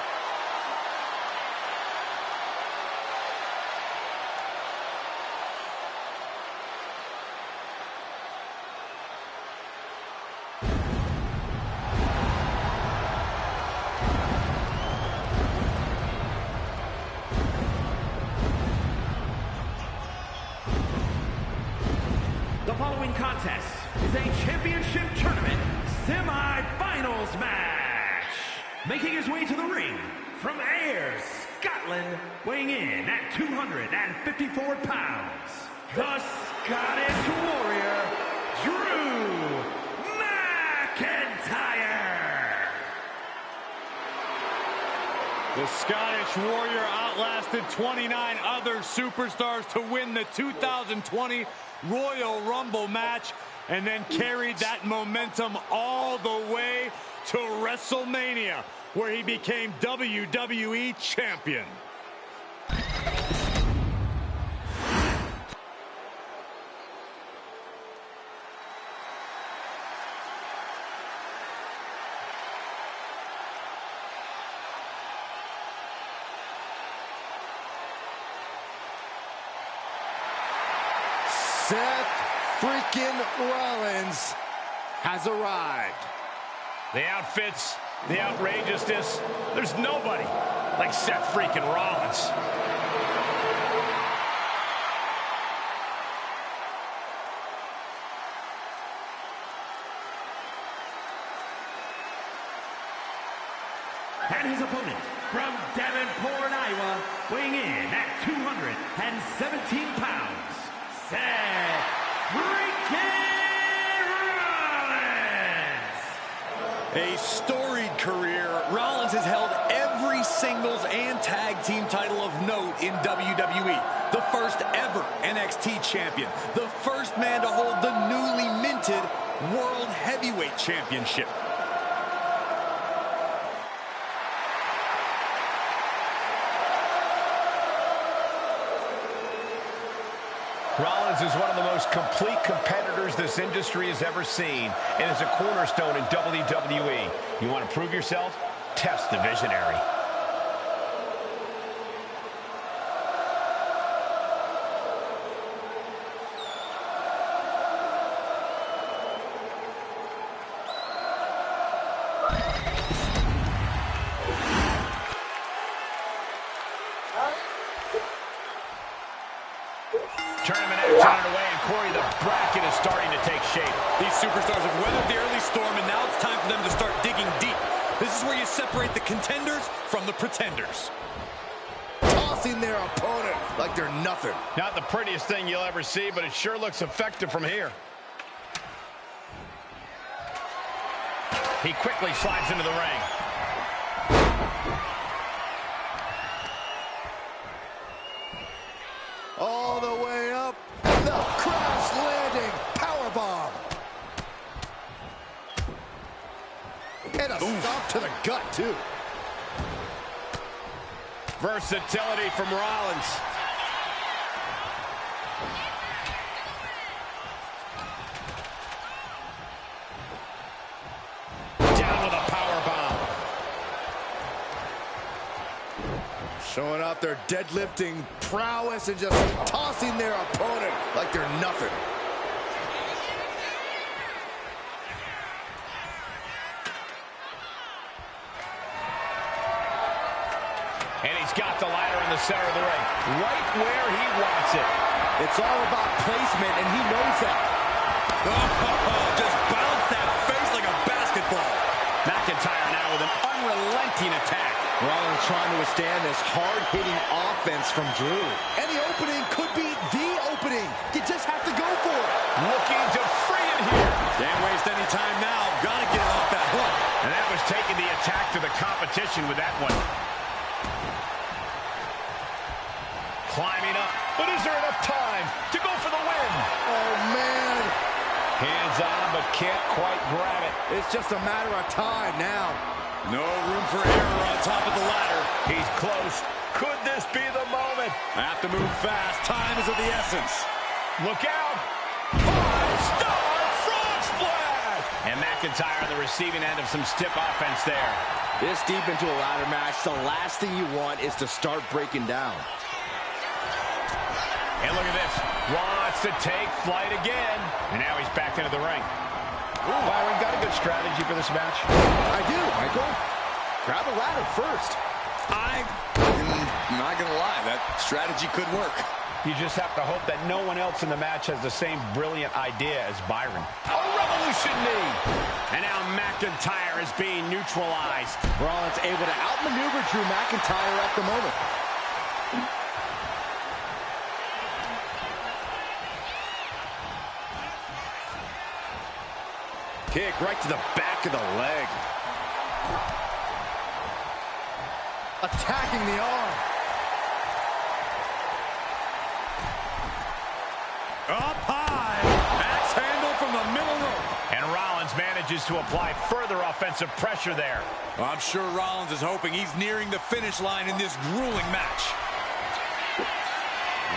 The following contest is a championship tournament semi-finals match. Making his way to the ring from Ayr, Scotland, weighing in at 254 pounds, the Scottish Warrior, Drew McIntyre. The Scottish Warrior outlasted 29 other superstars to win the 2020 Royal Rumble match, and then carried that momentum all the way to WrestleMania, where he became WWE Champion. Seth freaking Rollins has arrived. The outfits, the outrageousness, there's nobody like Seth freaking Rollins. And his opponent, from Davenport, Iowa, weighing in at 217 pounds, Seth freaking Rollins. A storied career, Rollins has held every singles and tag team title of note in WWE. The first ever NXT champion. The first man to hold the newly minted World Heavyweight Championship. Rollins is one of the most complete competitors this industry has ever seen and is a cornerstone in WWE. You want to prove yourself? Test the visionary. Tournament action underway, and Corey, the bracket is starting to take shape. These superstars have weathered the early storm, and now it's time for them to start digging deep. This is where you separate the contenders from the pretenders. Tossing their opponent like they're nothing. Not the prettiest thing you'll ever see, but it sure looks effective from here. He quickly slides into the ring. All the way up, the crash landing powerbomb. And a stomp to the gut, too. Versatility from Rollins. Down with a powerbomb. Showing off their deadlifting prowess and just tossing their opponent like they're nothing. And he's got the ladder in the center of the ring, right where he wants it. It's all about placement, and he knows that. Oh, just bounced that face like a basketball. McIntyre now with an unrelenting attack. Rollins trying to withstand this hard-hitting offense from Drew. And the opening could be the opening. You just have to go for it. Looking to free it here. Can't waste any time now. Gotta get it off that hook. And that was taking the attack to the competition with that one. Climbing up, but is there enough time to go for the win? Oh, man. Hands on, but can't quite grab it. It's just a matter of time now. No room for error on top of the ladder. He's close. Could this be the moment? Have to move fast. Time is of the essence. Look out. 5-star frog splash. And McIntyre on the receiving end of some stiff offense there. This deep into a ladder match, the last thing you want is to start breaking down. And look at this. Wants to take flight again. And now he's back into the ring. Ooh, Byron, got a good strategy for this match? I do, Michael. Grab a ladder first. I'm not going to lie. That strategy could work. You just have to hope that no one else in the match has the same brilliant idea as Byron. A revolution knee. And now McIntyre is being neutralized. Rollins able to outmaneuver Drew McIntyre at the moment. Kick right to the back of the leg. Attacking the arm. Up high. Axe handle from the middle rope. And Rollins manages to apply further offensive pressure there. I'm sure Rollins is hoping he's nearing the finish line in this grueling match.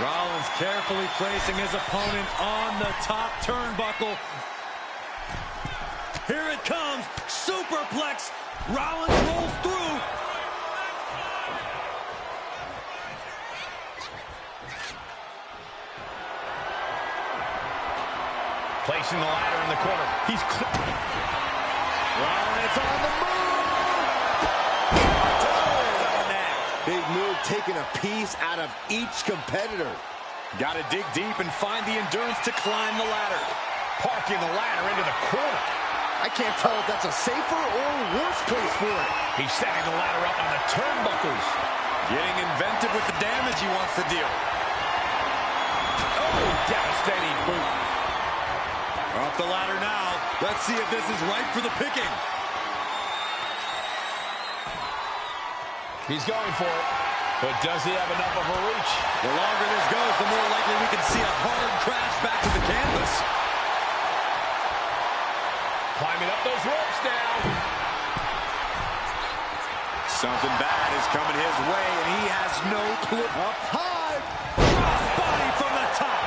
Rollins carefully placing his opponent on the top turnbuckle. Here it comes. Superplex. Rollins rolls through. Placing the ladder in the corner. He's Rollins on the move. Big move, taking a piece out of each competitor. Got to dig deep and find the endurance to climb the ladder. parking the ladder into the corner. I can't tell if that's a safer or worse place for it. He's setting the ladder up on the turnbuckles. Getting inventive with the damage he wants to deal. Oh, devastating boot. Off the ladder now. Let's see if this is ripe for the picking. He's going for it, but does he have enough of a reach? The longer this goes, the more likely we can see a hard crash back to the canvas. Climbing up those ropes now. Something bad is coming his way, and he has no clue. Up high. Crossbody from the top.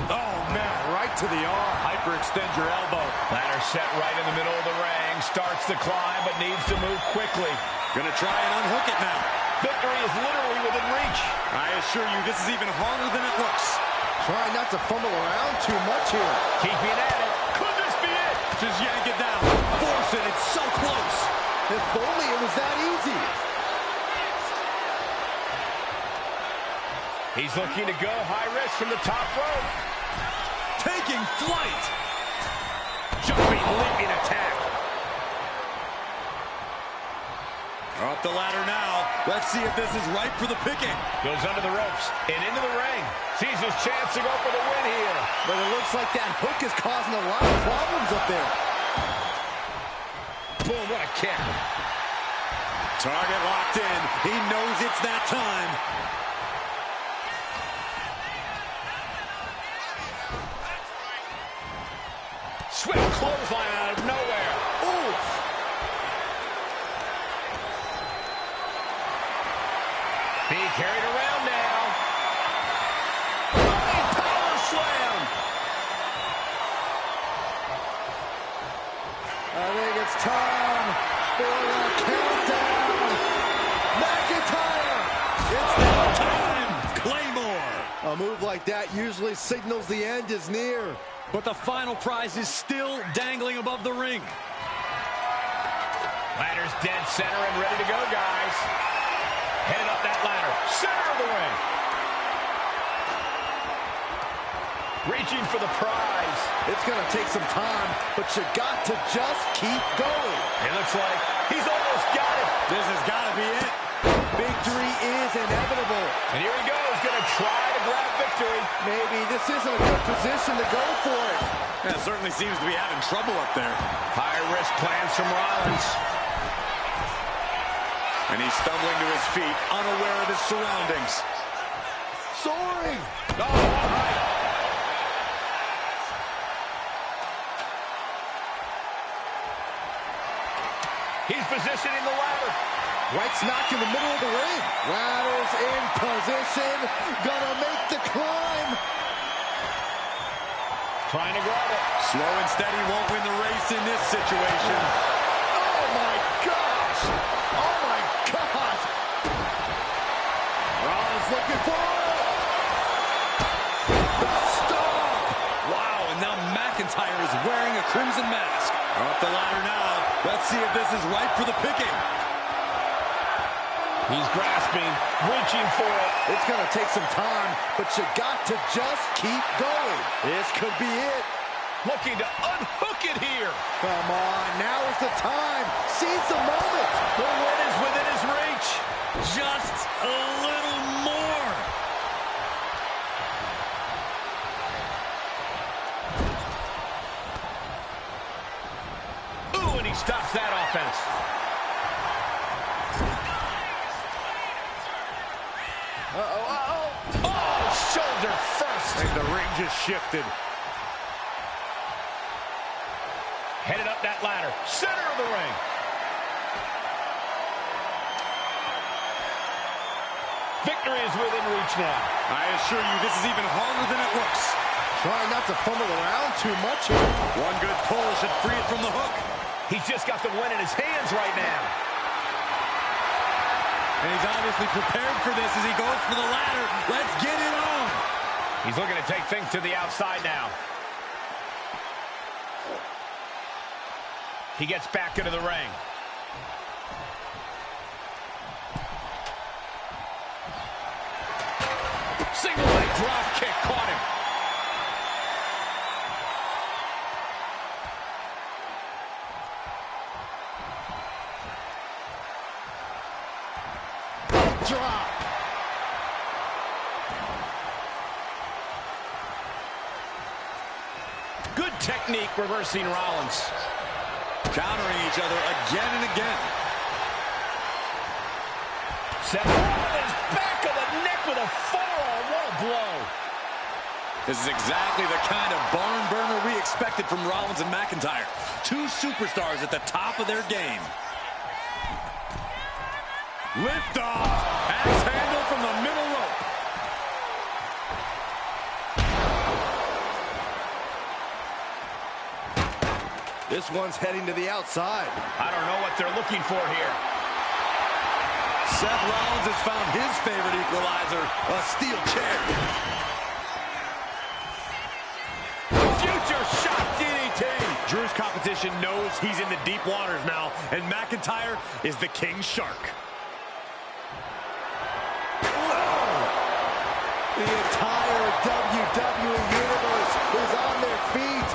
Oh, man, right to the arm. Hyperextend your elbow. Ladder set right in the middle of the ring. Starts to climb, but needs to move quickly. Gonna try and unhook it now. Victory is literally within reach. I assure you, this is even harder than it looks. Try not to fumble around too much here. Keeping at it. Could this be it? Just yank it down. Force it. It's so close. If only it was that easy. He's looking to go high risk from the top rope. Taking flight. Jumping, leaping attack. Up the ladder now. Let's see if this is ripe for the picking. Goes under the ropes and into the ring. Sees his chance to go for the win here. But it looks like that hook is causing a lot of problems up there. Boom, what a kick. Target locked in. He knows it's that time. Swift clothesline out of nowhere. Oof. Being carried around now. Running power slam. I think it's time for the countdown. McIntyre. It's that Time. Claymore. A move like that usually signals the end is near. But the final prize is still dangling above the ring. Ladder's dead center and ready to go, guys. Headed up that ladder. Center of the ring. Reaching for the prize. It's going to take some time, but you got to just keep going. It looks like he's almost got it. This has got to be it. Victory is inevitable. And here he goes, going to try to grab victory. Maybe this isn't a good position to go for it. That certainly seems to be having trouble up there. High-risk plans from Rollins. And he's stumbling to his feet, unaware of his surroundings. Soaring. Oh, all right. He's positioning the ladder. Right smack in the middle of the ring. Ladder's in position. Gonna make the climb. Trying to grab it. Slow and steady won't win the race in this situation. Oh my gosh. Oh my gosh. Rollins looking for it. The stomp. Wow, and now McIntyre is wearing a crimson mask. Up the ladder now. Let's see if this is ripe for the picking. He's grasping, reaching for it. It's gonna take some time, but you got to just keep going. This could be it. looking to unhook it here. Come on, now is the time. Seize the moment. The win is within his reach. Just a little more. Ooh, and he stops that offense. Oh, shoulder first. And the ring just shifted. Headed up that ladder. Center of the ring. Victory is within reach now. I assure you, this is even harder than it looks. Trying not to fumble around too much here. One good pull should free it from the hook. He's just got the win in his hands right now. And he's obviously prepared for this as he goes for the ladder. Let's get it on. He's looking to take things to the outside now. He gets back into the ring. Single leg drop kick caught him. Drop. Good technique reversing Rollins. Countering each other again and again. Seth Rollins back of the neck with a forearm. What a blow. This is exactly the kind of barn burner we expected from Rollins and McIntyre. Two superstars at the top of their game. Lift off. Axe handle from the middle rope. This one's heading to the outside. I don't know what they're looking for here. Seth Rollins has found his favorite equalizer, a steel chair. Future shot DDT. Drew's competition knows he's in the deep waters now, and McIntyre is the king shark. The entire WWE Universe is on their feet.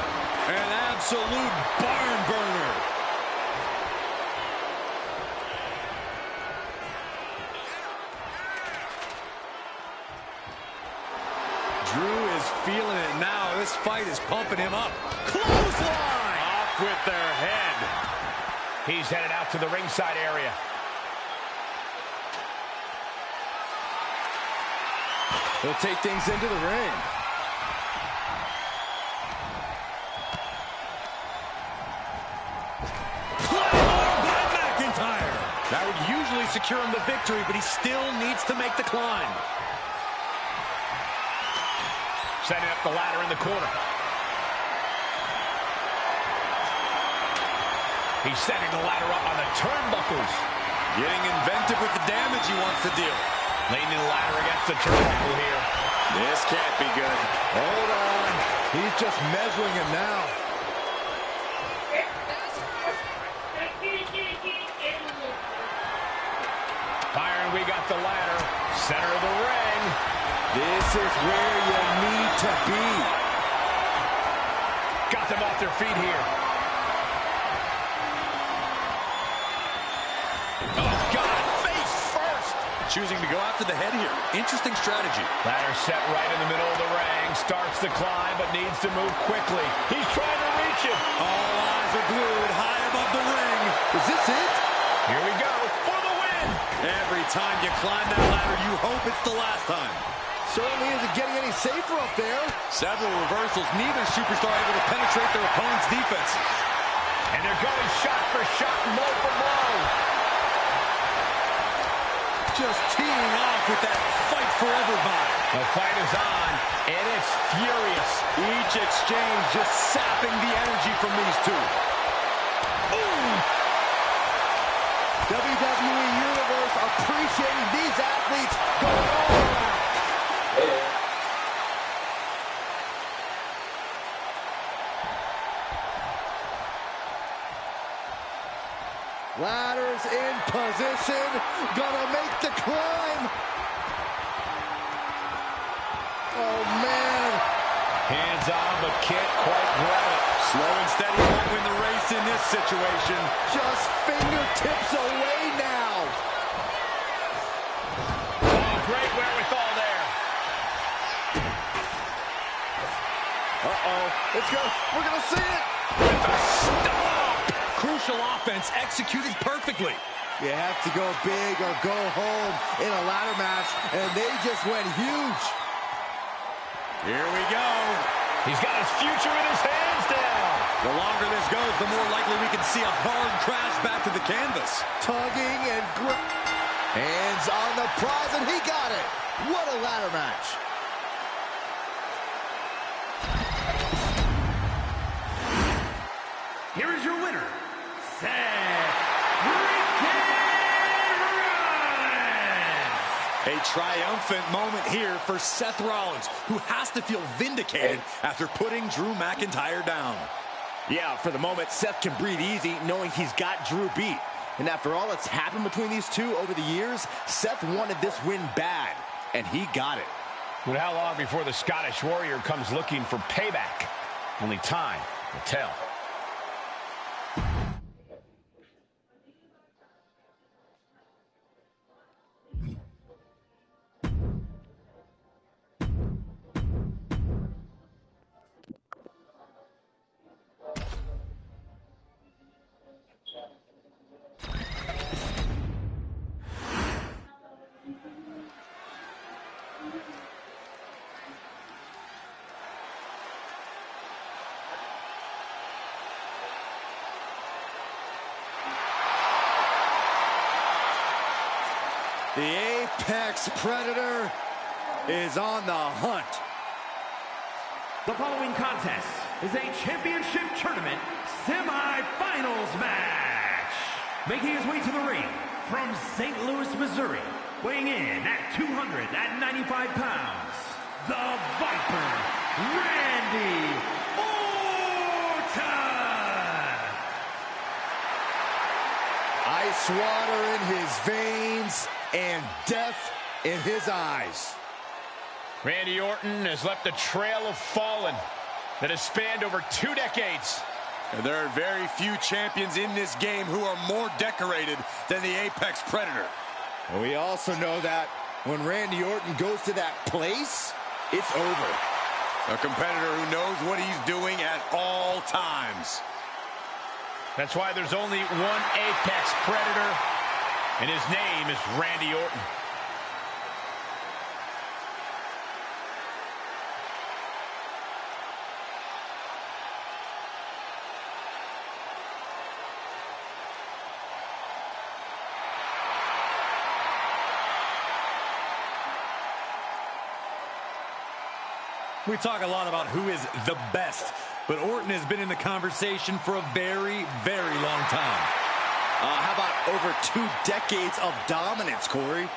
An absolute barn burner. Drew is feeling it now. This fight is pumping him up. Clothesline! Off with their head. He's headed out to the ringside area. He'll take things into the ring. Claymore by McIntyre. That would usually secure him the victory, but he still needs to make the climb. Setting up the ladder in the corner. He's setting the ladder up on the turnbuckles. Getting inventive with the damage he wants to deal. Leaning the ladder against the turnbuckle here. This can't be good. Hold on. He's just measuring him now. Byron, we got the ladder. Center of the ring. This is where you need to be. Got them off their feet here. Oh, God, face first. Choosing to go after the head here. Interesting strategy. Ladder set right in the middle of the ring. Starts to climb, but needs to move quickly. He's trying to reach it. All eyes are glued high above the ring. Is this it? Here we go for the win. Every time you climb that ladder, you hope it's the last time. Certainly isn't getting any safer up there. Several reversals. Neither superstar able to penetrate their opponent's defense. And they're going shot for shot, blow for blow. Just teeing off with that fight forever vibe. The fight is on, and it's furious. Each exchange just sapping the energy from these two. Ooh! WWE Universe appreciating these athletes going all around. Ladders in position, gonna make the climb. Oh man, Hands on, but can't quite grab it. Slow and steady won't win the race in this situation. Just fingertips away now. Oh, great wherewithal there. Uh-oh. Let's go. We're going to see it. With a stomp. Crucial offense executed perfectly. You have to go big or go home in a ladder match, and they just went huge. Here we go. He's got his future in his hands now. The longer this goes, the more likely we can see a hard crash back to the canvas. Tugging and grip. Hands on the prize, and he got it. What a ladder match. Here is your winner, Seth Freakin' Rollins. A triumphant moment here for Seth Rollins, who has to feel vindicated after putting Drew McIntyre down. Yeah, for the moment, Seth can breathe easy knowing he's got Drew beat. And after all that's happened between these two over the years, Seth wanted this win bad, and he got it. But how long before the Scottish Warrior comes looking for payback? Only time will tell. The Apex Predator is on the hunt. The following contest is a championship tournament semi-finals match. Making his way to the ring from St. Louis, Missouri, weighing in at 295 pounds, the Viper, Randy Orton. Ice water in his veins and death in his eyes. Randy Orton has left a trail of fallen that has spanned over 2 decades. And there are very few champions in this game who are more decorated than the Apex Predator. And we also know that when Randy Orton goes to that place, it's over. A competitor who knows what he's doing at all times. That's why there's only one Apex Predator, and his name is Randy Orton. We talk a lot about who is the best, but Orton has been in the conversation for a very, very long time. How about over 2 decades of dominance, Corey?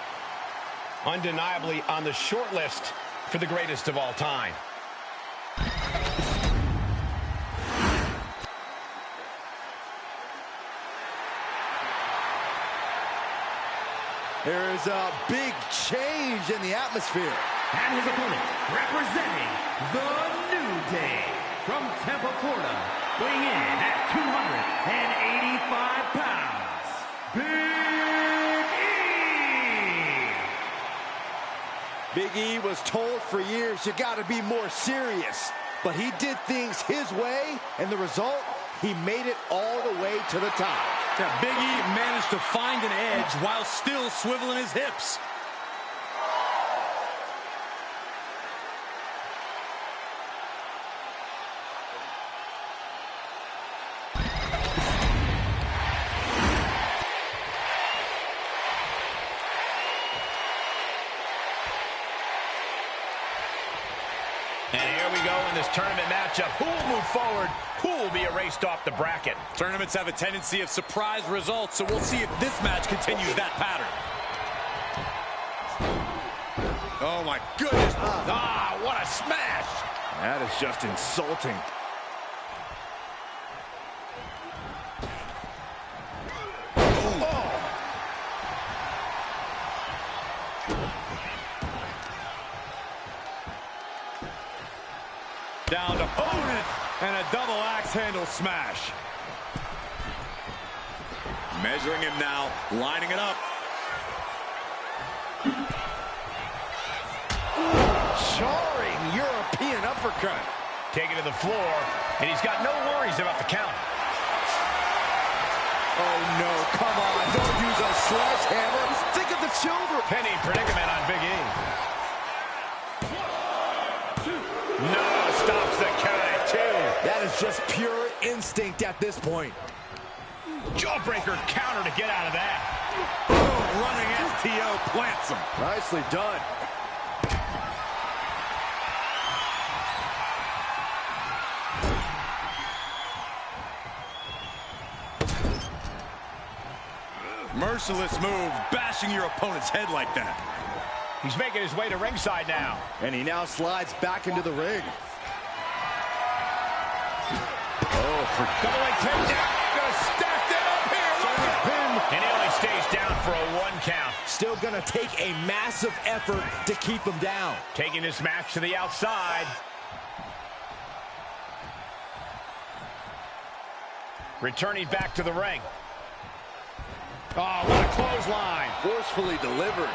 Undeniably on the short list for the greatest of all time. There is a big change in the atmosphere. And his opponent, representing the New Day, from Tampa, Florida, weighing in at 285 pounds, Big E! Big E was told for years, you gotta be more serious. But he did things his way, and the result, he made it all the way to the top. Yeah, Big E managed to find an edge while still swiveling his hips. And here we go in this tournament matchup. Who will move forward? Who will be erased off the bracket? Tournaments have a tendency of surprise results, so we'll see if this match continues that pattern. Oh, my goodness. Ah, what a smash! That is just insulting. Down to opponent and a double axe handle smash. Measuring him now, lining it up. Jarring European uppercut. Taken to the floor, and he's got no worries about the count. Oh, no, come on. Don't use a sledgehammer. Think of the children. Penny predicament on Big E. No, stops the count at 2. That is just pure instinct at this point. Jawbreaker counter to get out of that. Boom, running STO plants him. Nicely done. Merciless move, bashing your opponent's head like that. He's making his way to ringside now. And he now slides back into the ring. Oh, Double leg takedown. Gonna stack that up here. Look at him. And he only stays down for a 1 count. still gonna take a massive effort to keep him down. Taking this match to the outside. Returning back to the ring. Oh, what a clothesline. Forcefully delivered.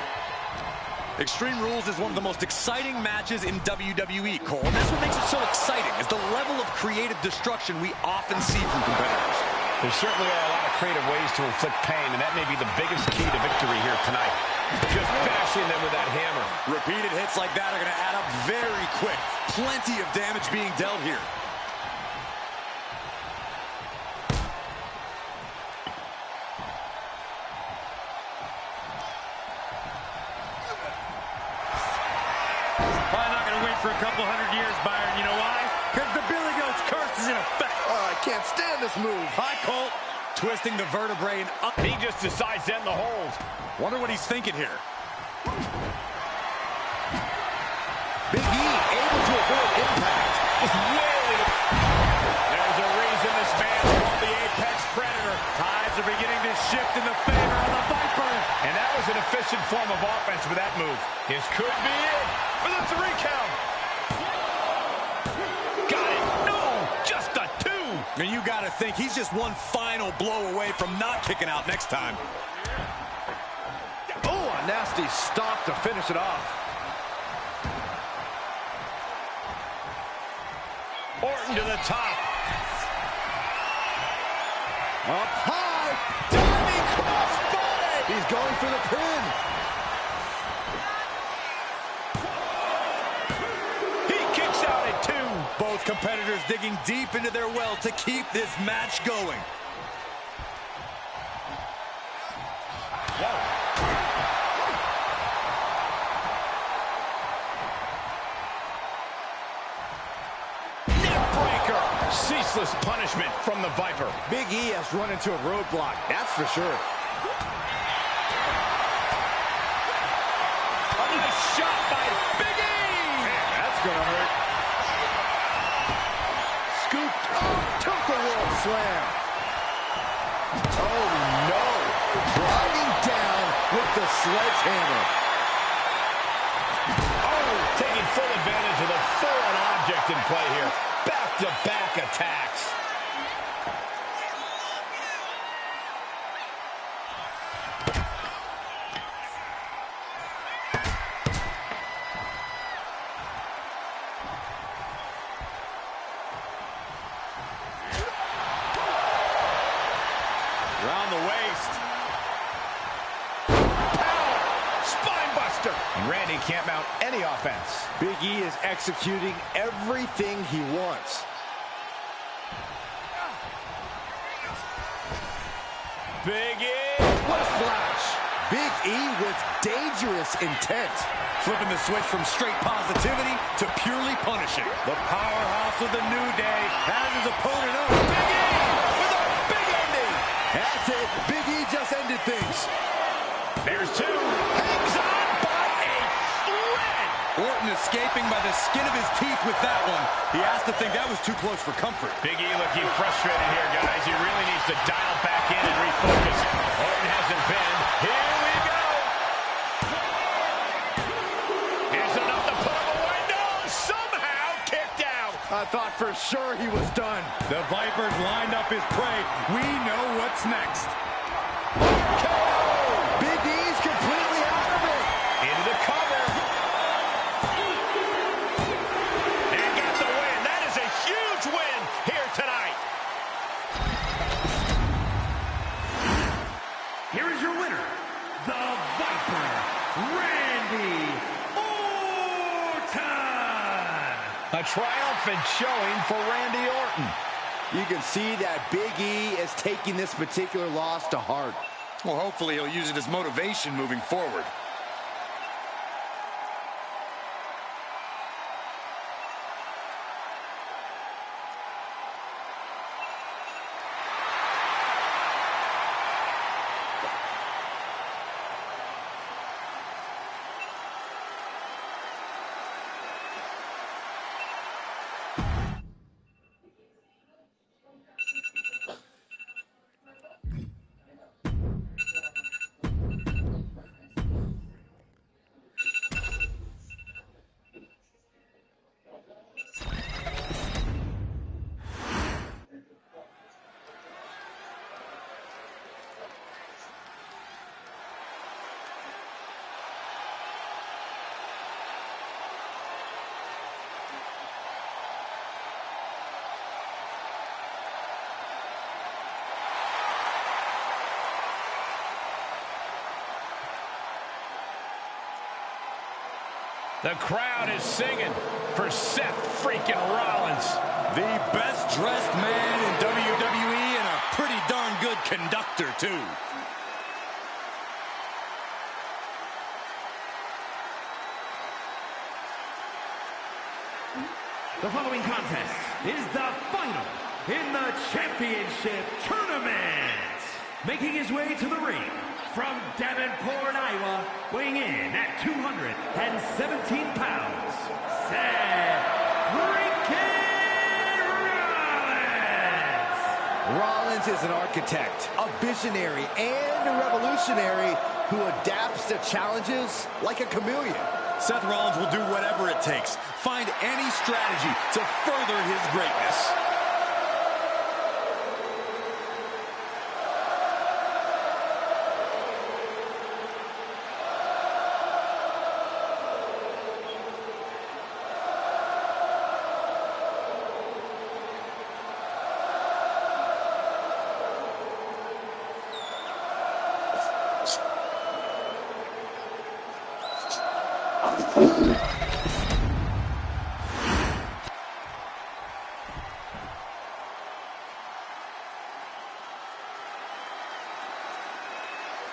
Extreme Rules is one of the most exciting matches in WWE, Cole. And that's what makes it so exciting, is the level of creative destruction we often see from competitors. There certainly are a lot of creative ways to inflict pain, and that may be the biggest key to victory here tonight. Just bashing them with that hammer. Repeated hits like that are going to add up very quick. Plenty of damage being dealt here. For a couple hundred years, Byron. You know why? Because the Billy Goat's curse is in effect. Oh, I can't stand this move. Hi, Colt. Twisting the vertebrae and up. He just decides to end the hold. Wonder what he's thinking here. Big E able to avoid impact. Just wailing. There's a reason this man's called the Apex Predator. Tides are beginning to shift in the favor of the Viper. And that was an efficient form of offense with that move. This could be it for the 3 count. Got it. No, just a 2. And you got to think he's just one final blow away from not kicking out next time. Oh, a nasty stop to finish it off. Orton to the top. Up high. Diving crossbody. He's going for the pin. Both competitors digging deep into their well to keep this match going. Neckbreaker. Ceaseless punishment from the Viper. Big E has run into a roadblock, that's for sure. A nice shot by Big E. Man, that's gonna hurt. Scooped up, tilt-a-whirl slam. Oh no, driving down with the sledgehammer. Oh, taking full advantage of the foreign object in play here. Back-to-back attacks. Around the waist. Power. Spinebuster. And Randy can't mount any offense. Big E is executing everything he wants. Big E. What a splash. Big E with dangerous intent. Flipping the switch from straight positivity to purely punishing. The powerhouse of the New Day has his opponent up. Big E with a big ending. That's it. Big E just ended things. There's 2. Hangs on by a thread. Orton escaping by the skin of his teeth with that one. He has to think that was too close for comfort. Big E looking frustrated here, guys. He really needs to dial back in and refocus. Orton hasn't been. Here we go. Is enough to put him away? No, somehow kicked out. I thought for sure he was done. The Viper's lined up his prey. We know what's next. KO! Big E's completely out of it. Into the cover. And got the win. That is a huge win here tonight. Here is your winner, the Viper, Randy Orton. A triumphant showing for Randy Orton. You can see that Big E is taking this particular loss to heart. Well, hopefully he'll use it as motivation moving forward. The crowd is singing for Seth freaking Rollins. The best dressed man in WWE and a pretty darn good conductor, too. The following contest is the final in the Championship Tournament. Making his way to the ring from Davenport, Iowa, weighing in at 217 pounds, Seth freaking Rollins. Rollins is an architect, a visionary, and a revolutionary who adapts to challenges like a chameleon. Seth Rollins will do whatever it takes, find any strategy to further his greatness.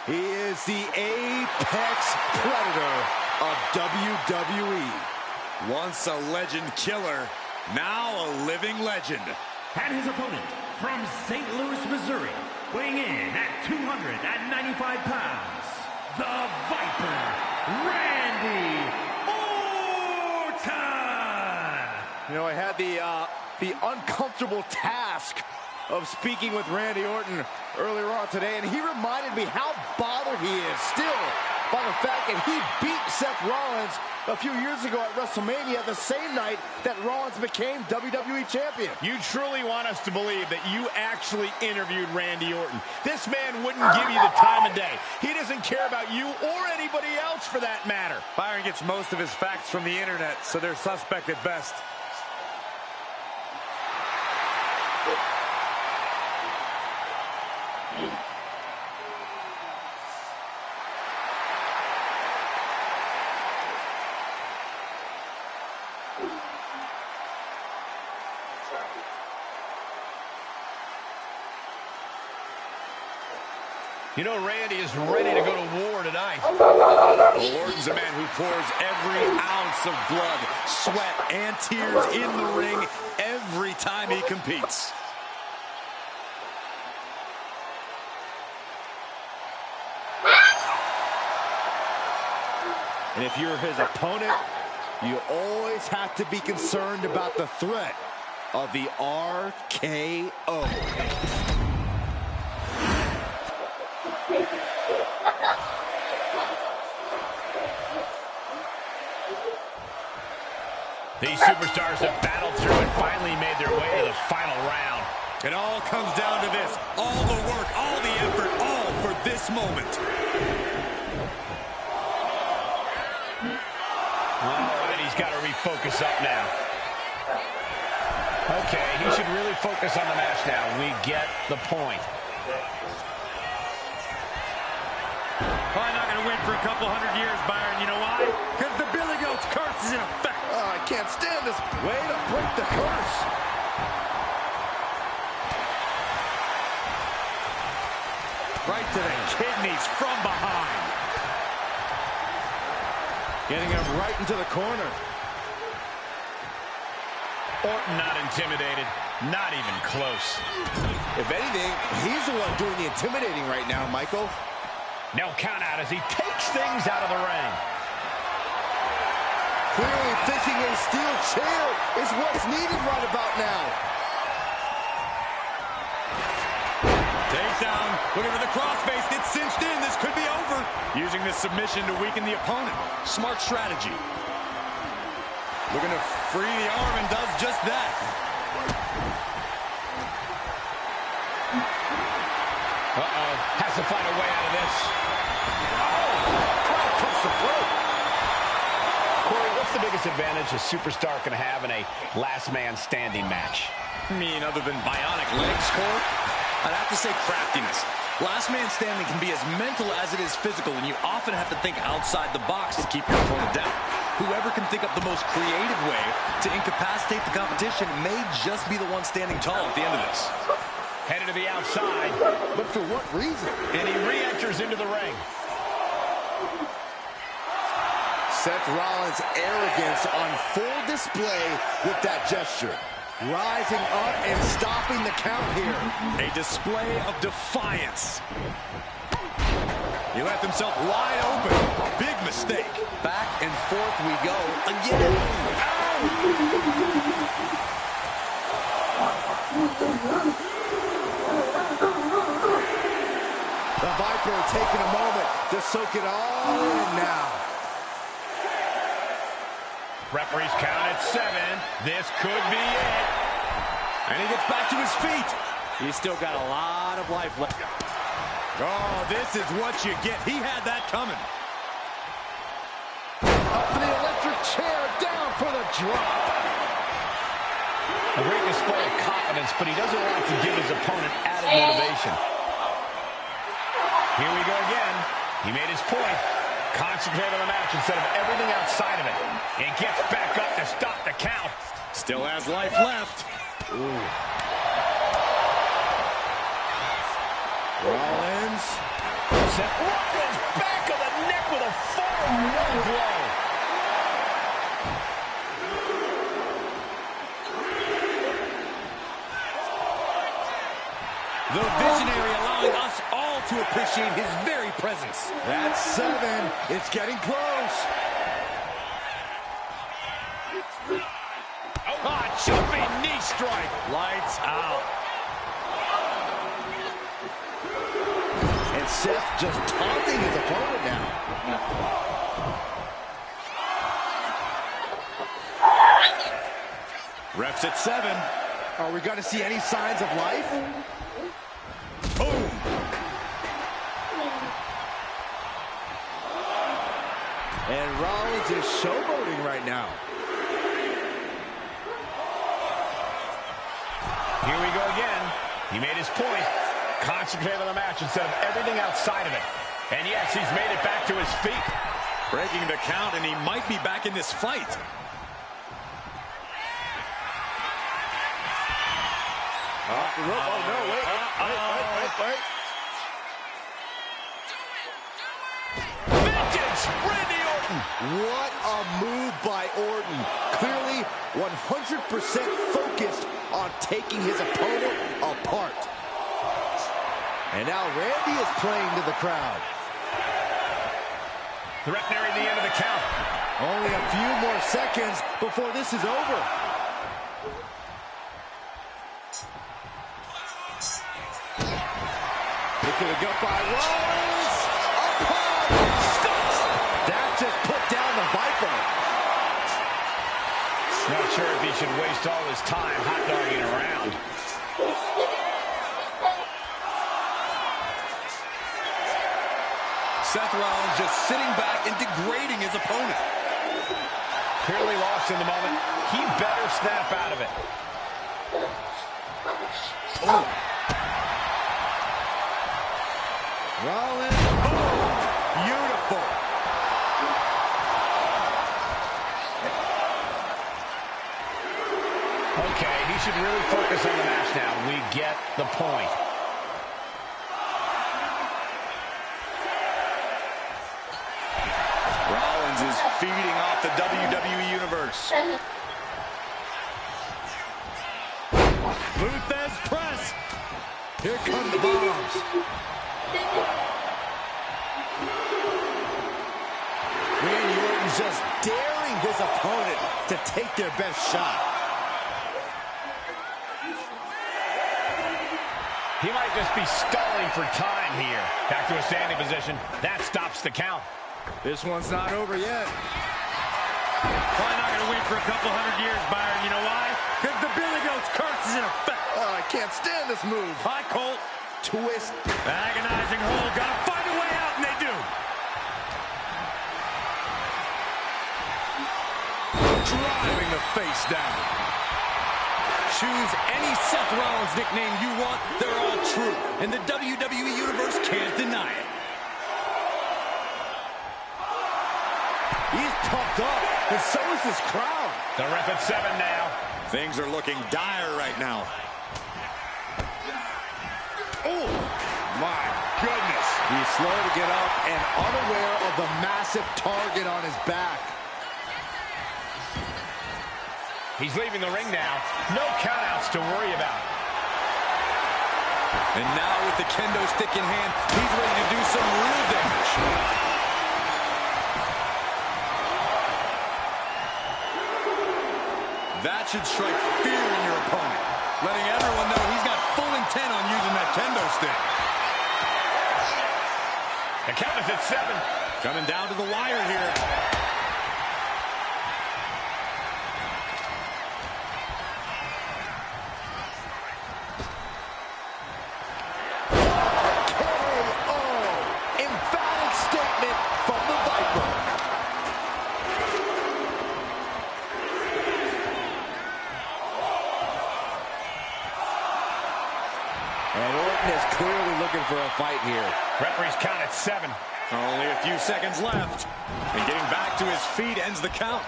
He is the apex predator of WWE. Once a legend killer, now a living legend. And his opponent from St. Louis, Missouri, weighing in at 295 pounds, the Viper, Randy Orton. You know, I had the uncomfortable task of speaking with Randy Orton earlier on today, and he reminded me how bothered he is still by the fact that he beat Seth Rollins a few years ago at WrestleMania, the same night that Rollins became WWE Champion. You truly want us to believe that you actually interviewed Randy Orton. This man wouldn't give you the time of day. He doesn't care about you or anybody else for that matter. Byron gets most of his facts from the internet, so they're suspect at best. You know, Randy is ready to go to war tonight. Orton's a man who pours every ounce of blood, sweat, and tears in the ring every time he competes. And if you're his opponent, you always have to be concerned about the threat of the RKO. These superstars have battled through and finally moment. All right, he's got to refocus up now. Okay, he should really focus on the match now. We get the point. Probably not going to win for a couple hundred years, Byron. You know why? Because the Billy Goat's curse is in effect. Oh, I can't stand this. Way to break the curse. Right to the kidneys from behind. Getting him right into the corner. Orton not intimidated, not even close. If anything, he's the one doing the intimidating right now, Michael. No count out as he takes things out of the ring. Clearly thinking a steel chair is what's needed right about now. Takedown. Looking for the crossface. Gets cinched in. This could be over. Using this submission to weaken the opponent. Smart strategy. Looking to free the arm and does just that. Uh-oh. Has to find a way out of this. Oh! Puts the throat. Corey, what's the biggest advantage a superstar can have in a last man standing match? I mean, other than bionic legs, Corey? I'd have to say craftiness. Last man standing can be as mental as it is physical, and you often have to think outside the box to keep your opponent down. Whoever can think up the most creative way to incapacitate the competition may just be the one standing tall at the end of this. Headed to the outside. But for what reason? And he re-enters into the ring. Seth Rollins' arrogance on full display with that gesture. Rising up and stopping the count here. A display of defiance. He left himself wide open. Big mistake. Back and forth we go again. The Viper taking a moment to soak it all in now. Referee's count at 7. This could be it. And he gets back to his feet. He's still got a lot of life left. Oh, this is what you get. He had that coming. Up for the electric chair, down for the drop. A great display of confidence, but he doesn't want to give his opponent added motivation. Here we go again. He made his point. Concentrate on the match instead of everything outside of it. And gets back up to stop the count. Still has life left. Ooh. Rollins. Seth Rollins back of the neck with a forward blow. The visionary allowing us all to appreciate his very presence. That's 7. It's getting close. Jumping knee strike. Lights out. And Seth just taunting his opponent now. Refs at 7. Are we going to see any signs of life? Boom. And Rollins is showboating right now. Here we go again. He made his point. Concentrate on the match instead of everything outside of it. And yes, he's made it back to his feet. Breaking the count, and he might be back in this fight. Oh, no, wait. Vintage Randy Orton. What a move by Orton. Clearly 100% focused on taking his opponent apart. And now Randy is playing to the crowd. The ref nearing the end of the count. Only a few more seconds before this is over. Picking it up by Rollins. That just put down the Viper. Not sure if he should waste all his time hot dogging around. Seth Rollins just sitting back and degrading his opponent. Clearly lost in the moment. He better snap out of it. Oh. Rollins. Oh, beautiful. Okay, he should really focus on the match now. We get the point. Rollins is feeding off the WWE Universe. Luthez press. Here come the bombs. Randy Orton's just daring his opponent to take their best shot. He might just be stalling for time here. Back to a standing position. That stops the count. This one's not over yet. Probably not going to win for a couple hundred years, Byron. You know why? Because the Billy Goat's curse is in effect. Oh, I can't stand this move. Hi, Colt. Twist. Agonizing hold. Got to find a way out, and they do. Driving the face down. Choose any Seth Rollins nickname you want. They're all true. And the WWE Universe can't deny it. He's pumped up, and so is this crowd. The ref at 7 now. Things are looking dire right now. Oh, my goodness. He's slow to get up and unaware of the massive target on his back. He's leaving the ring now. No countouts to worry about. And now with the kendo stick in hand, he's ready to do some real damage. That should strike fear in your opponent, letting everyone know he's got full intent on using that kendo stick. The count is at 7. Coming down to the wire here. And Orton is clearly looking for a fight here. Referee's count at 7. Only a few seconds left. And getting back to his feet ends the count.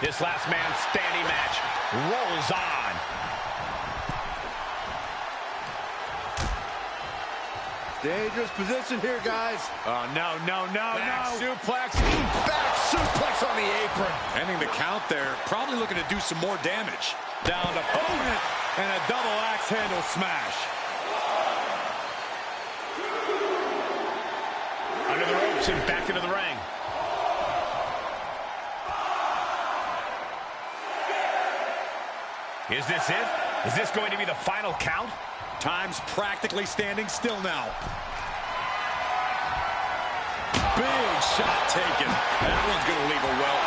This last man standing match rolls on. Dangerous position here, guys. Oh, no. Back suplex. Back suplex on the apron. Ending the count there. Probably looking to do some more damage. Down to opponent and a double axe handle smash. Under the ropes and back into the ring. Is this it? Is this going to be the final count? Time's practically standing still now. Big shot taken. That one's going to leave a welt.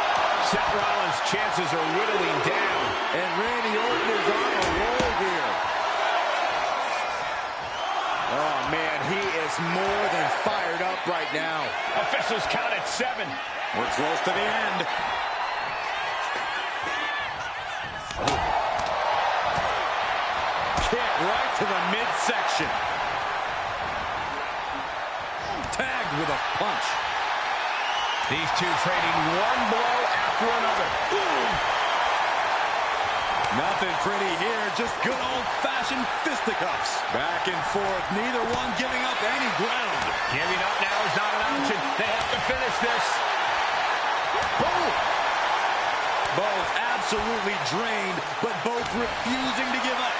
Seth Rollins' chances are whittling down. And Randy Orton is on a roll here. Oh, man, he is more than fired up right now. Officials count at 7. We're close to the end. Kick right to the midsection. Tagged with a punch. These two trading one blow after another. Ooh. Nothing pretty here, just good old-fashioned fisticuffs. Back and forth, neither one giving up any ground. Giving up now is not an option. They have to finish this. Boom! Both absolutely drained, but both refusing to give up.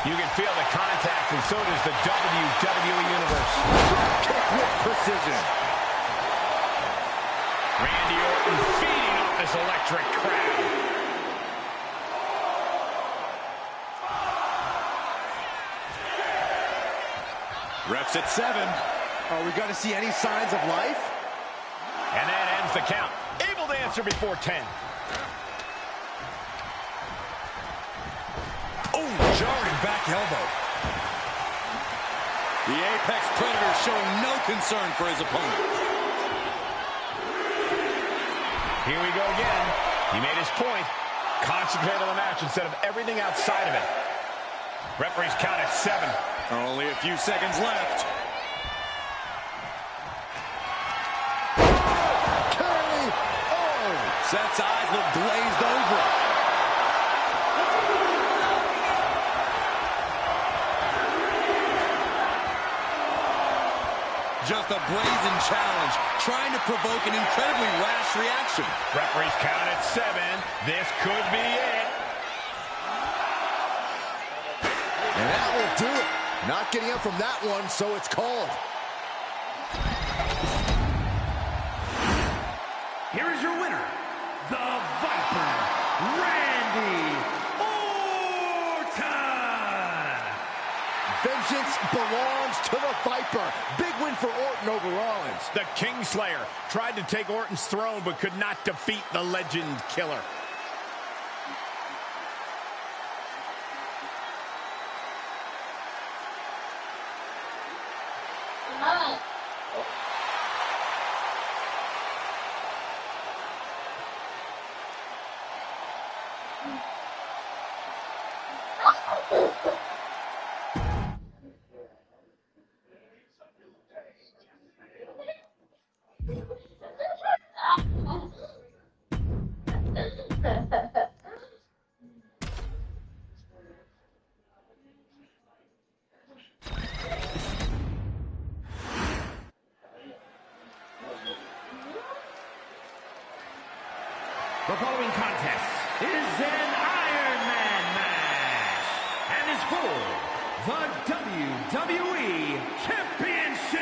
You can feel the contact, and so does the WWE Universe. Kick with precision. Randy Orton feeding off this electric crowd. Refs at 7. Are we going to see any signs of life? And that ends the count. Able to answer before 10. Oh, jarring back elbow. The Apex Predator showing no concern for his opponent. Here we go again. He made his point. Concentrate on the match instead of everything outside of it. Referee's count at 7. Only a few seconds left. Curly! Oh! Seth's eyes look glazed over. Just a brazen challenge, trying to provoke an incredibly rash reaction. Referee's count at 7. This could be it. And that will do it. Not getting up from that one, so it's called. Here is your winner, the Viper, Randy Orton. Vengeance belongs to the Viper. Big win for Orton over Rollins. The Kingslayer tried to take Orton's throne but could not defeat the Legend Killer. The following contest is an Iron Man match and is for the WWE Championship.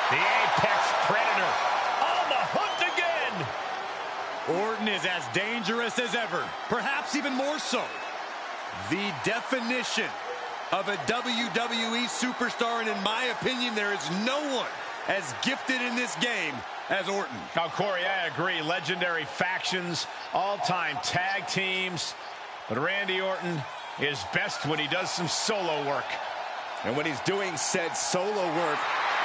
The Apex Predator on the hunt again. Orton is as dangerous as ever, perhaps even more so. The definition of a WWE superstar, and in my opinion, there is no one as gifted in this game as Orton. Oh, Corey, I agree. Legendary factions, all-time tag teams. But Randy Orton is best when he does some solo work. And when he's doing said solo work,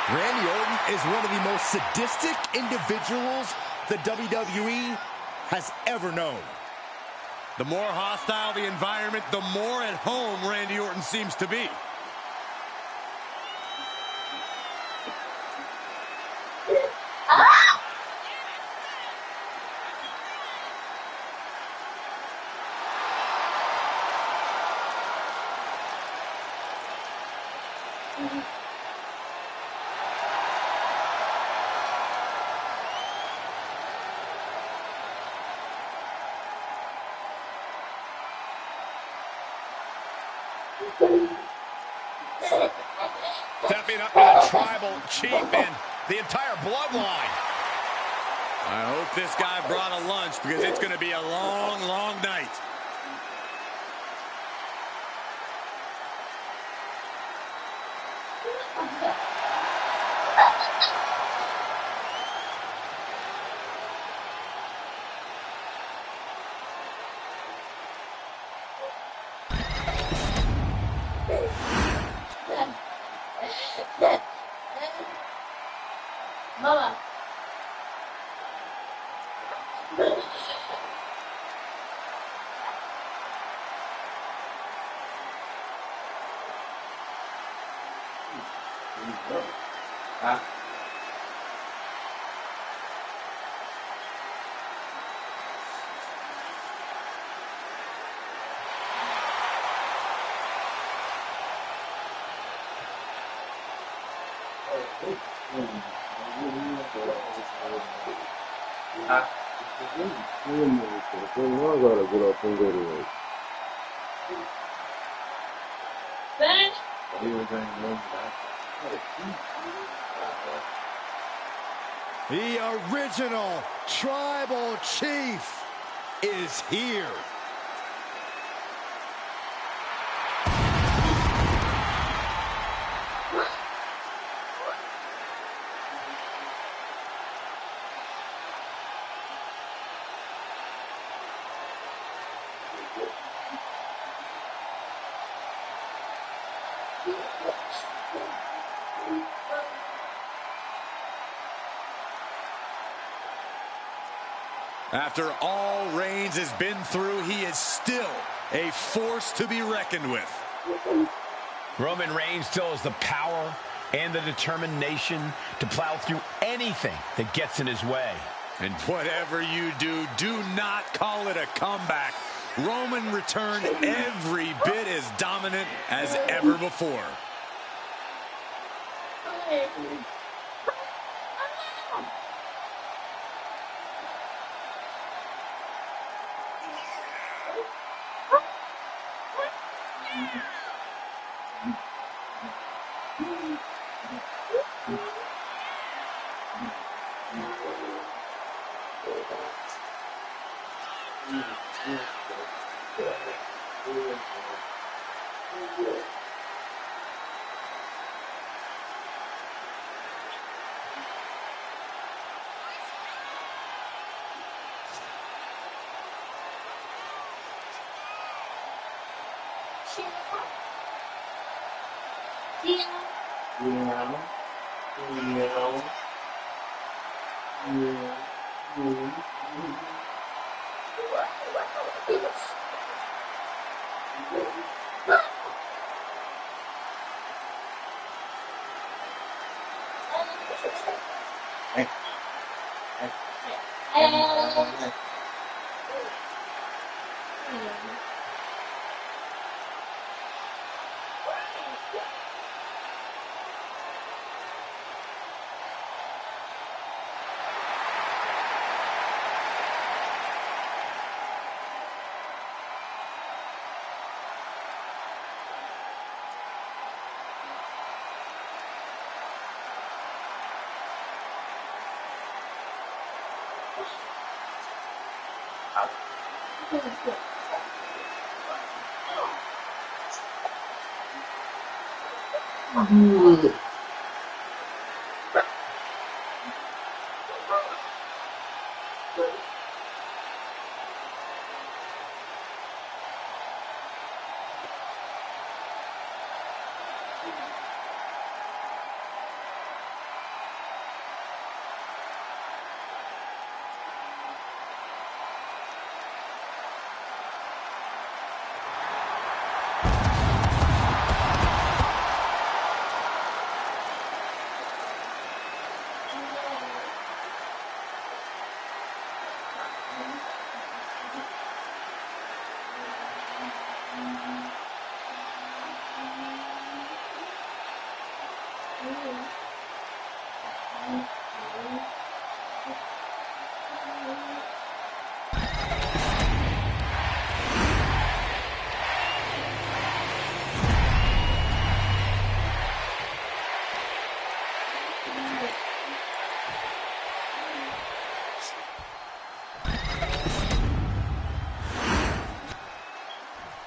Randy Orton is one of the most sadistic individuals the WWE has ever known. The more hostile the environment, the more at home Randy Orton seems to be. Stepping up to the tribal chief and the entire bloodline. I hope this guy brought a lunch because it's going to be a long, long night. Mama. Finish. The original tribal chief is here. After all Reigns has been through, he is still a force to be reckoned with. Roman Reigns still has the power and the determination to plow through anything that gets in his way. And whatever you do, do not call it a comeback. Roman returned every bit as dominant as ever before.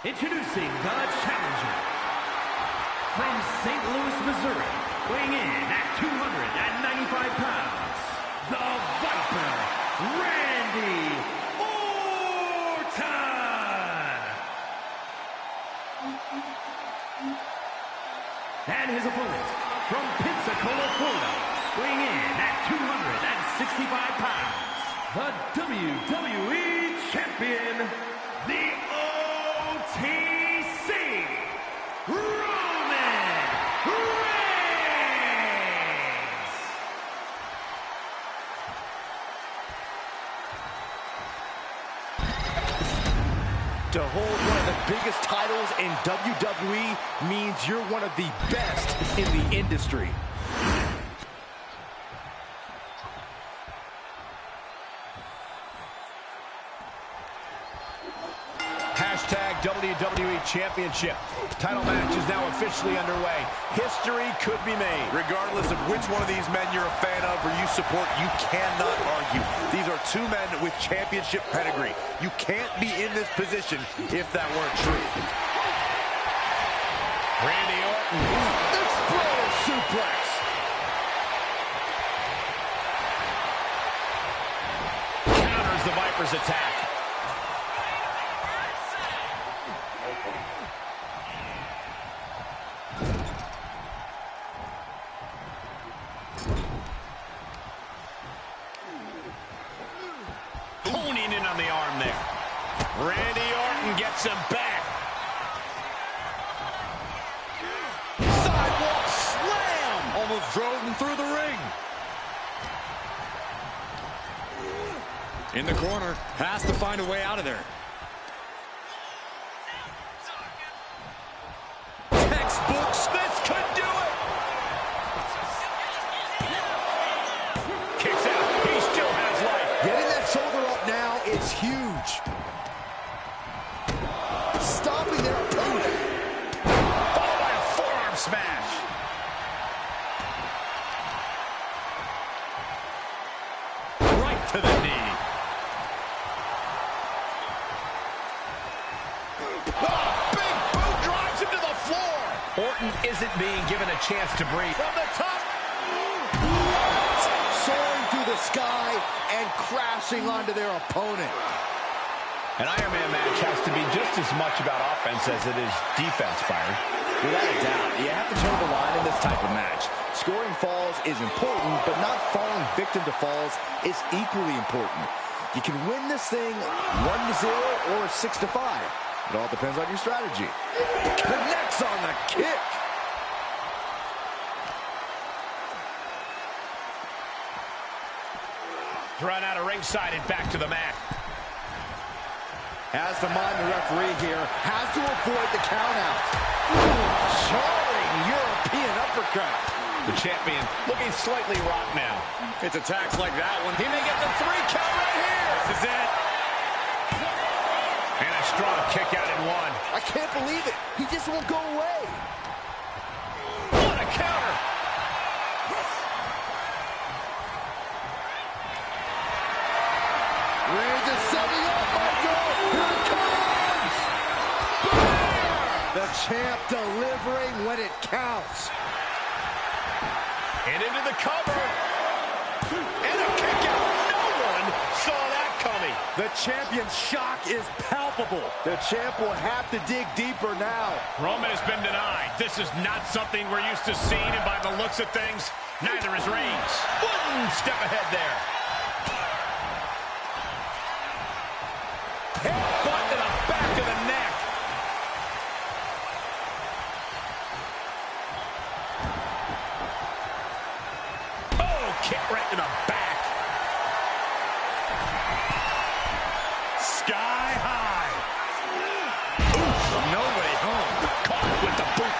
Introducing the challenger from St. Louis, Missouri, weighing in at 295 pounds, the Viper, Randy Orton. And his opponent from Pensacola, Florida, weighing in at 265 pounds, the WWE Champion, the OTC, Roman Reigns. To hold one of the biggest titles in WWE means you're one of the best in the industry. Hashtag WWE Championship. Title match is now officially underway. History could be made. Regardless of which one of these men you're a fan of or you support, you cannot argue. These are two men with championship pedigree. You can't be in this position if that weren't true. Randy Orton. Explosive suplex. Counters the Viper's attack. Knocks him back. Sidewalk slam! Almost drove him through the ring. In the corner, has to find a way out of there. Textbooks, this could do it! Kicks out. He still has life. Getting that shoulder up now is huge. Stopping their opponent. Followed by a forearm smash. Right to the knee. Orton isn't being given a chance to breathe. From the top. Soaring through the sky and crashing onto their opponent. An Iron Man match has to be just as much about offense as it is defense, Byron. Without a doubt, you have to toe the line in this type of match. Scoring falls is important, but not falling victim to falls is equally important. You can win this thing 1-0 or 6-5. It all depends on your strategy. Connects on the kick. Run out of ringside and back to the mat. Has to mind the referee here. Has to avoid the countout. Jarring European uppercut. The champion looking slightly rocked now. It's attacks like that one. He may get the 3 count right here. This is it. And a strong kick out in one. I can't believe it. He just won't go away. What a counter. Reigns is setting up, Michael. Here it comes. The champ delivering when it counts. And into the cover. And a kick out. No one saw that coming. The champion's shock is palpable. The champ will have to dig deeper now. Roman has been denied. This is not something we're used to seeing, and by the looks of things, neither is Reigns. One step ahead there. Headbutt to the back of the neck. Oh, kick right to the back. Sky high. Oof, no way home. Caught with the boot.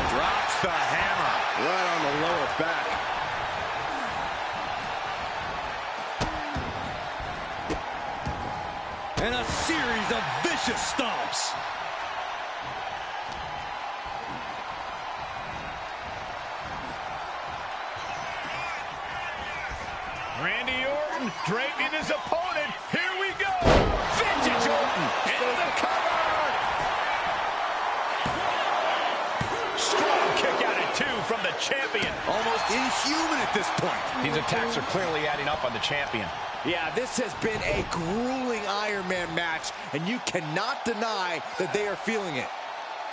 Drops the hammer. Right on the lower back. And a series of vicious stomps. Randy Orton draping his opponent. Here we go. Vintage Orton into the cover. Strong kick out at 2 from the champion. Almost inhuman at this point. These attacks are clearly adding up on the champion. Yeah, this has been a grueling Iron Man match, and you cannot deny that they are feeling it.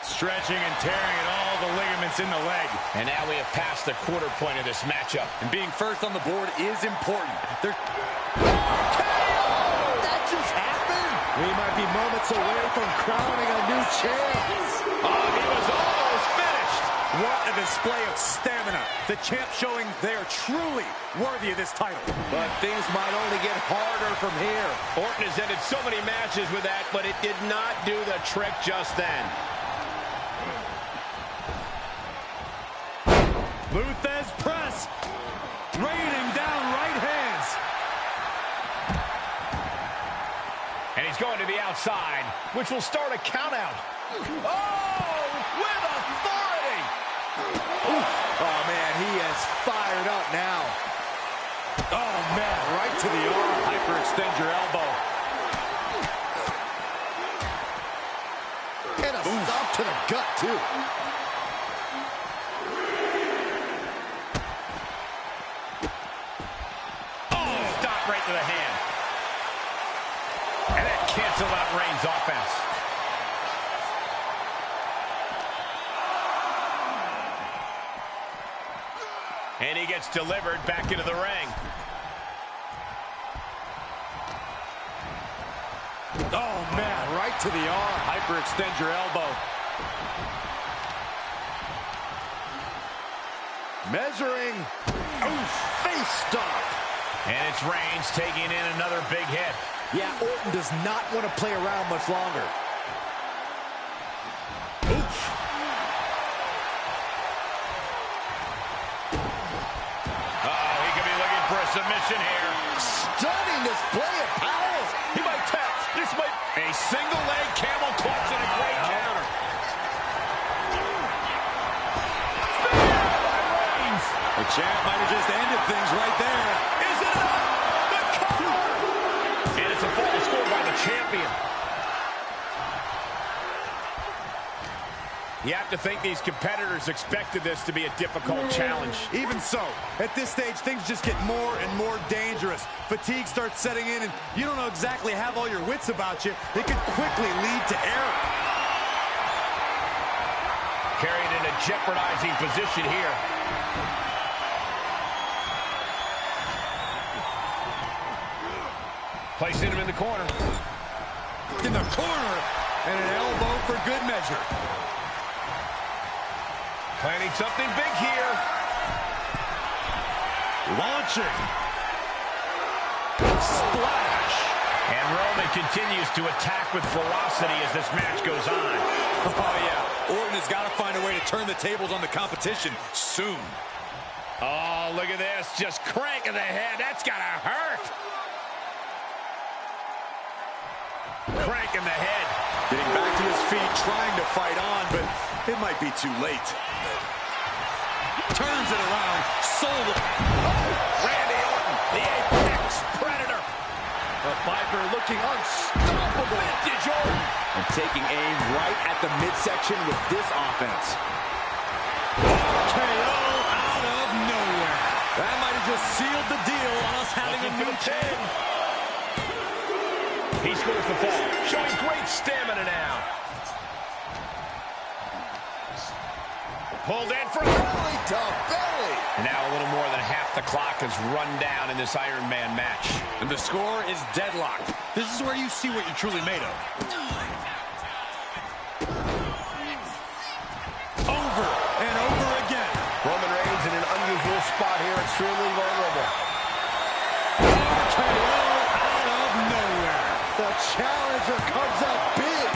Stretching and tearing at all the ligaments in the leg. And now we have passed the quarter point of this matchup. And being first on the board is important. That just happened. We might be moments away from crowning a new champ. Oh, he was almost finished. What a display of stamina. The champ showing they are truly worthy of this title. But things might only get harder from here. Orton has ended so many matches with that, but it did not do the trick just then. Luthez press. Raining down right hands. And he's going to the outside, which will start a countout. Oh, with authority. Oh, man, he is fired up now. Oh, man, right to the arm. Hyperextend your elbow. And a stop to the gut, too. Right to the hand. And that canceled out Reigns' offense. And he gets delivered back into the ring. Oh, man, right to the arm. Hyperextend your elbow. Measuring. Oof, face stop. And it's Reigns taking in another big hit. Yeah, Orton does not want to play around much longer. Oof. Uh-oh, he could be looking for a submission here. Stunning display of powers. He might tap. This might... A single leg camel clutch and a great counter. The champ might have just ended things right there. Is it enough? The cover! And it's a fall score by the champion. You have to think these competitors expected this to be a difficult challenge. Even so, at this stage, things just get more and more dangerous. Fatigue starts setting in, and you don't know exactly have all your wits about you. It could quickly lead to error. Carried in a jeopardizing position here. Placing him in the corner. In the corner, and an elbow for good measure. Planning something big here. Launching. Splash. And Roman continues to attack with ferocity as this match goes on. Oh, yeah. Orton has got to find a way to turn the tables on the competition soon. Oh, look at this. Just cranking the head. That's got to hurt. Cranking the head. Getting back to his feet, trying to fight on, but it might be too late. Turns it around, sold it. Randy Orton, the Apex Predator. The Viper looking unstoppable. Vintage Orton. And taking aim right at the midsection with this offense. KO out of nowhere. That might have just sealed the deal on us having a new champ. He scores the fall, showing great stamina now. Pulled in for Belly to belly. And now a little more than half the clock has run down in this Iron Man match. And the score is deadlocked. This is where you see what you're truly made of. Over and over again. Roman Reigns in an unusual spot here, extremely vulnerable. KO out of nowhere. The challenger comes up big.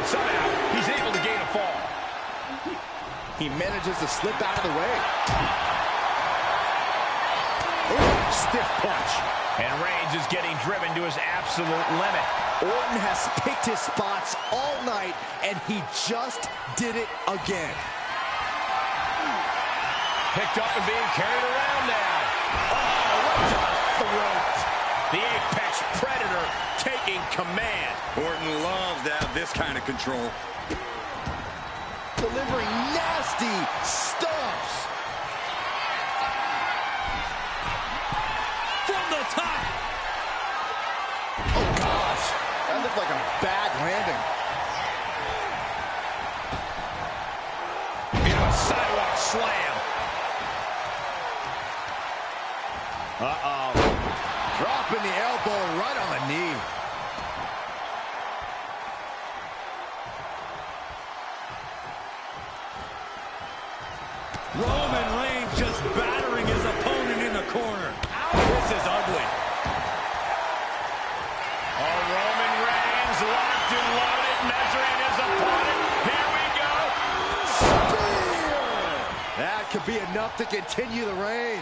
And somehow, he's able to gain a fall. He manages to slip out of the way. Ooh, stiff punch. And Reigns is getting driven to his absolute limit. Orton has picked his spots all night, and he just did it again. Picked up and being carried around now. Oh, right to the throat. The Apex Predator taking command. Orton loves to have this kind of control. Delivering nasty stomps. From the top. Oh, gosh. That looked like a bad landing. Into a sidewalk slam. Uh-oh. Dropping the elbow right on the knee. Roman Reigns just battering his opponent in the corner. This is ugly. Oh, Roman Reigns locked and loaded, measuring his opponent. Here we go. Spear! That could be enough to continue the reign.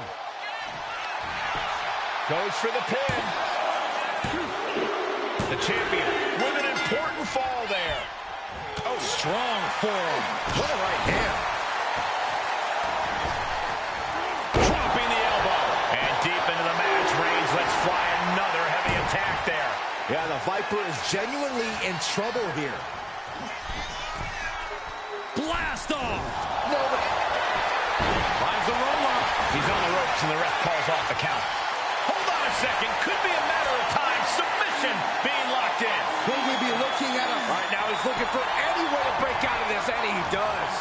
Goes for the pin. The champion with an important fall there. Oh, strong forearm. What a right hand. Dropping the elbow. And deep into the match, Reigns lets fly another heavy attack there. Yeah, the Viper is genuinely in trouble here. Blast off. Nobody. Finds the roller. He's on the ropes and the ref calls off the count. Hold on a second. Could be a matter of time. Submission being locked in. Could we be looking at him? Right now he's looking for any way to break out of this, and he does.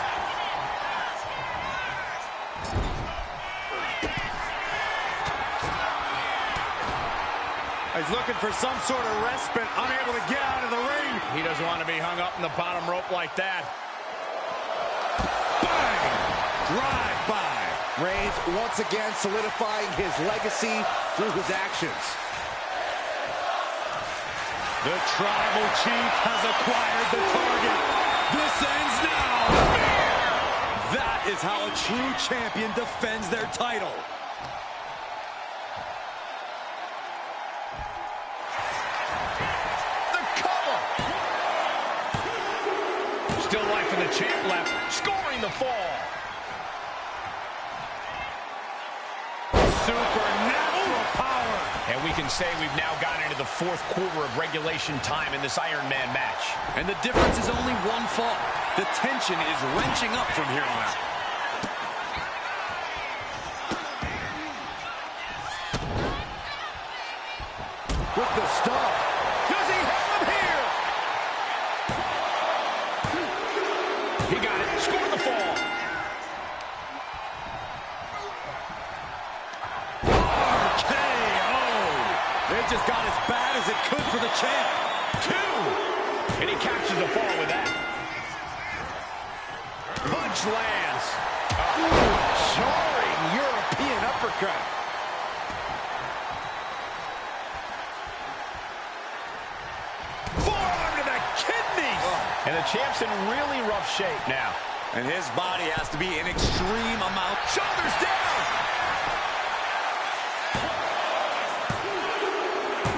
He's looking for some sort of respite, unable to get out of the ring. He doesn't want to be hung up in the bottom rope like that. Bang! Drive by. Reigns once again solidifying his legacy through his actions. The Tribal Chief has acquired the target. This ends now. That is how a true champion defends their title. Still life in the champ left, scoring the fall. Supernatural power. And we can say we've now gotten into the fourth quarter of regulation time in this Iron Man match. And the difference is only one fall. The tension is wrenching up from here on out. With the stomp. Does he have him here? He got it, scored the fall. RKO. It just got as bad as it could for the champ. 2. And he captures the fall with that. Punch lands. Jarring European uppercut. Forearm to the kidneys. And the champ's in really rough shape now. And his body has to be in extreme amount. Shoulders down.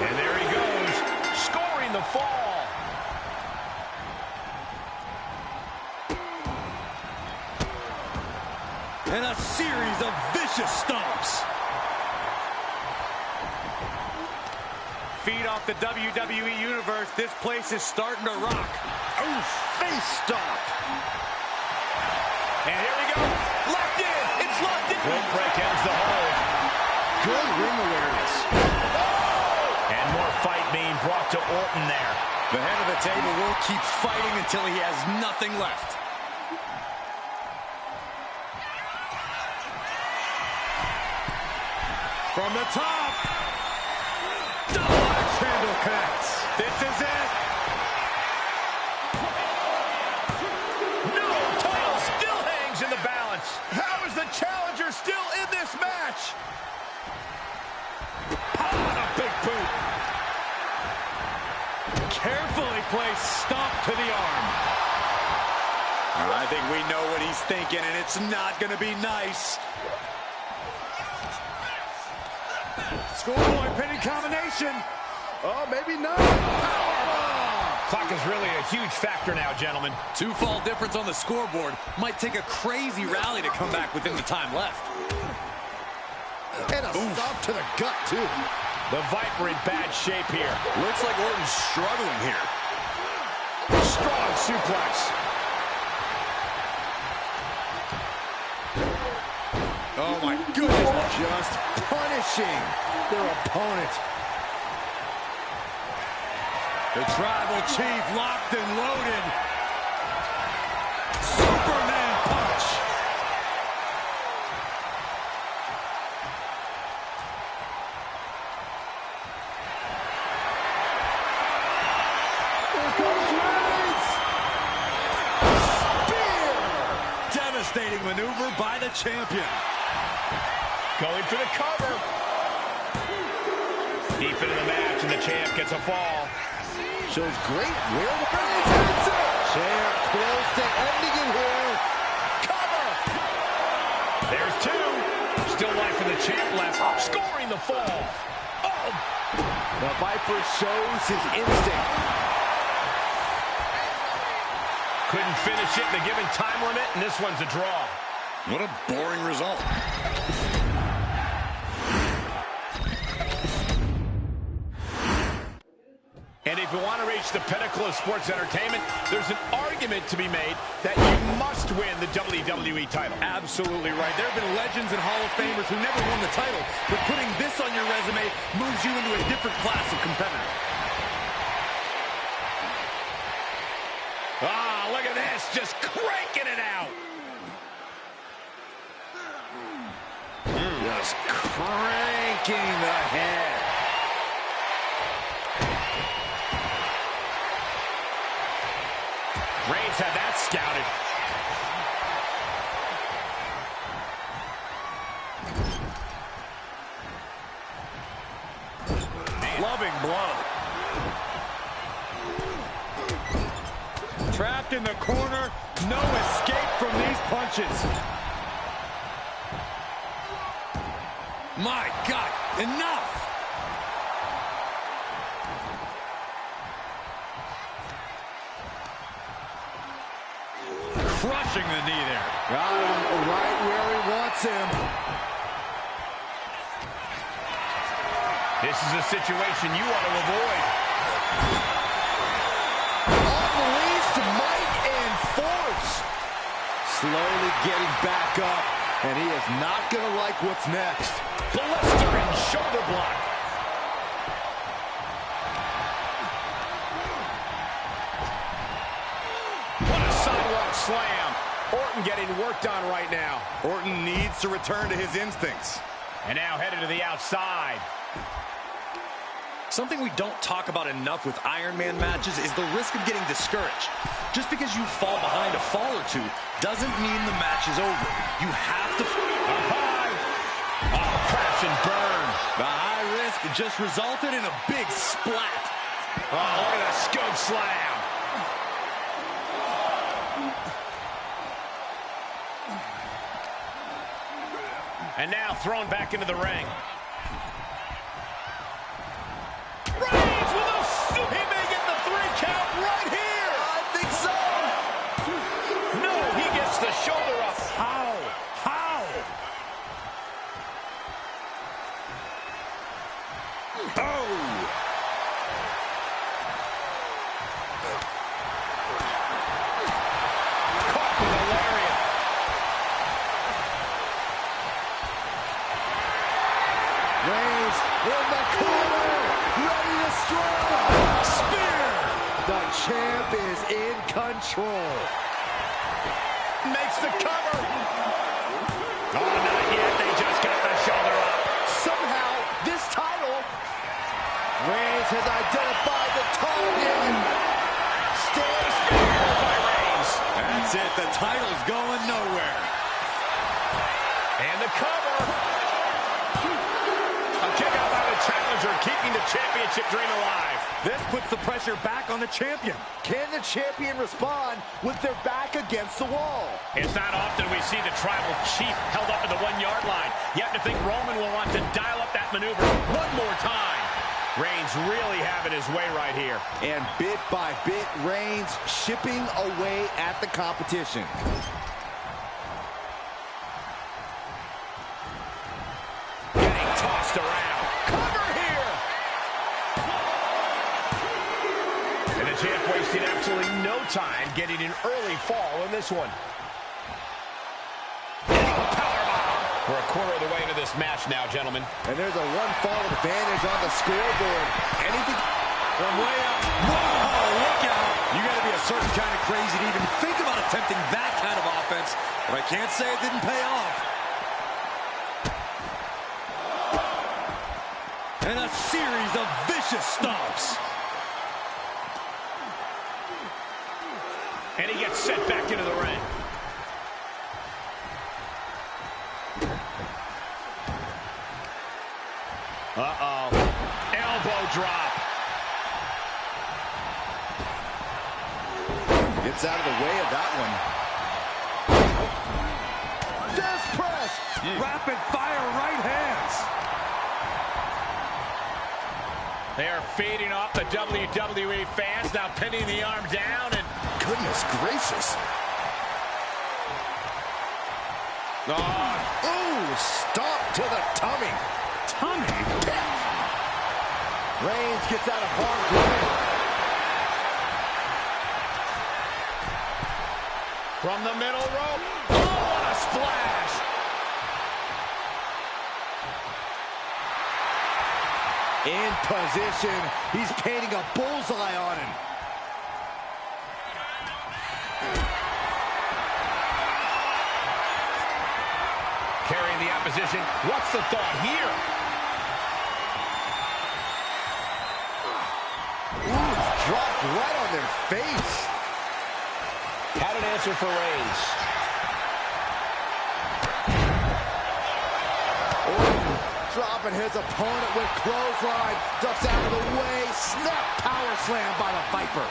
And there he goes, scoring the fall. And a series of vicious stomps. Feed off the WWE Universe. This place is starting to rock. Oh, face stomp. And here we go. Locked in. It's locked in. Rope break ends the hold. Good ring awareness. And more fight being brought to Orton there. The head of the table will keep fighting until he has nothing left. From the top. Double axe handle connects. This is it. No, title still hangs in the balance. How is the challenger still in this match? A big boot. Carefully placed stomp to the arm. I think we know what he's thinking, and it's not going to be nice. Scoreboard pinning combination. Oh, maybe not. Clock is really a huge factor now, gentlemen. 2-fall difference on the scoreboard. Might take a crazy rally to come back within the time left. And a stomp to the gut, too. The Viper in bad shape here. Looks like Orton's struggling here. Strong suplex. Oh, my goodness. Just punishing their opponent. The Tribal Chief locked and loaded. Superman punch. Here comes Reigns. Spear. Devastating maneuver by the champion. Going for the cover. Deep into the match, and the champ gets a fall. Shows great will. Chair close to ending it here. Cover. There's 2. Still life in the champ left. Scoring the fall. Oh. The Viper shows his instinct. Couldn't finish it in the given time limit, and this one's a draw. What a boring result. And if you want to reach the pinnacle of sports entertainment, there's an argument to be made that you must win the WWE title. Absolutely right. There have been legends and Hall of Famers who never won the title, but putting this on your resume moves you into a different class of competitor. Ah, look at this, just cranking it out. Just cranking the head. scouted. Loving blow. Trapped in the corner. No escape from these punches. My God, enough! Crushing the knee there. Got him right where he wants him. This is a situation you want to avoid. Unleashed might and force. Slowly getting back up, and he is not going to like what's next. Blistering shoulder block. What a sidewalk slam. Orton getting worked on right now. Orton needs to return to his instincts. And now headed to the outside. Something we don't talk about enough with Iron Man matches is the risk of getting discouraged. Just because you fall behind a fall or two doesn't mean the match is over. You have to... Oh, crash and burn. The high risk just resulted in a big splat. Oh, look at that scope slam. And now thrown back into the ring. Reigns with a super. He may get the 3 count right here. I think so. No, he gets the shoulder up. How? Oh! Caught with a lariat. Reigns in the corner, ready to strike. Spear. The champ is in control. Makes the cover. Oh, not yet. They just got the shoulder up. Somehow, this title, Reigns has identified the target. Stands By Reigns. That's it. The title's going nowhere. And the cover. A kick out by the challenger, keeping the championship dream alive. This puts the pressure back on the champion. Can the champion respond with their back against the wall? It's not often we see the tribal chief held up to the 1-yard line. You have to think Roman will want to dial up that maneuver one more time. Reigns really having his way right here. And bit by bit, Reigns chipping away at the competition. Getting tossed around. Cover here! And the champ wasted absolutely no time getting an early fall in this one. Powerbomb. We're a quarter of the way into this match now, gentlemen. And there's a 1-fall advantage on the scoreboard. Anything From way up. Whoa, look out. You got to be a certain kind of crazy to even think about attempting that kind of offense. But I can't say it didn't pay off. And a series of vicious stomps. And he gets set back into the ring. Uh-oh. Elbow drop. gets out of the way of that one. Death press. Rapid fire right hands. They are feeding off the WWE fans, now pinning the arm down, and Goodness gracious. Ooh, stop to the tummy. Tummy? Reigns gets out of harm's way. from the middle rope. Oh, what a splash. In position. He's painting a bullseye on him. Carrying the opposition. What's the thought here? Ooh, dropped right on their face. Had an answer for Reigns. Orton dropping his opponent with clothesline. Ducks out of the way. Snap power slam by the Viper.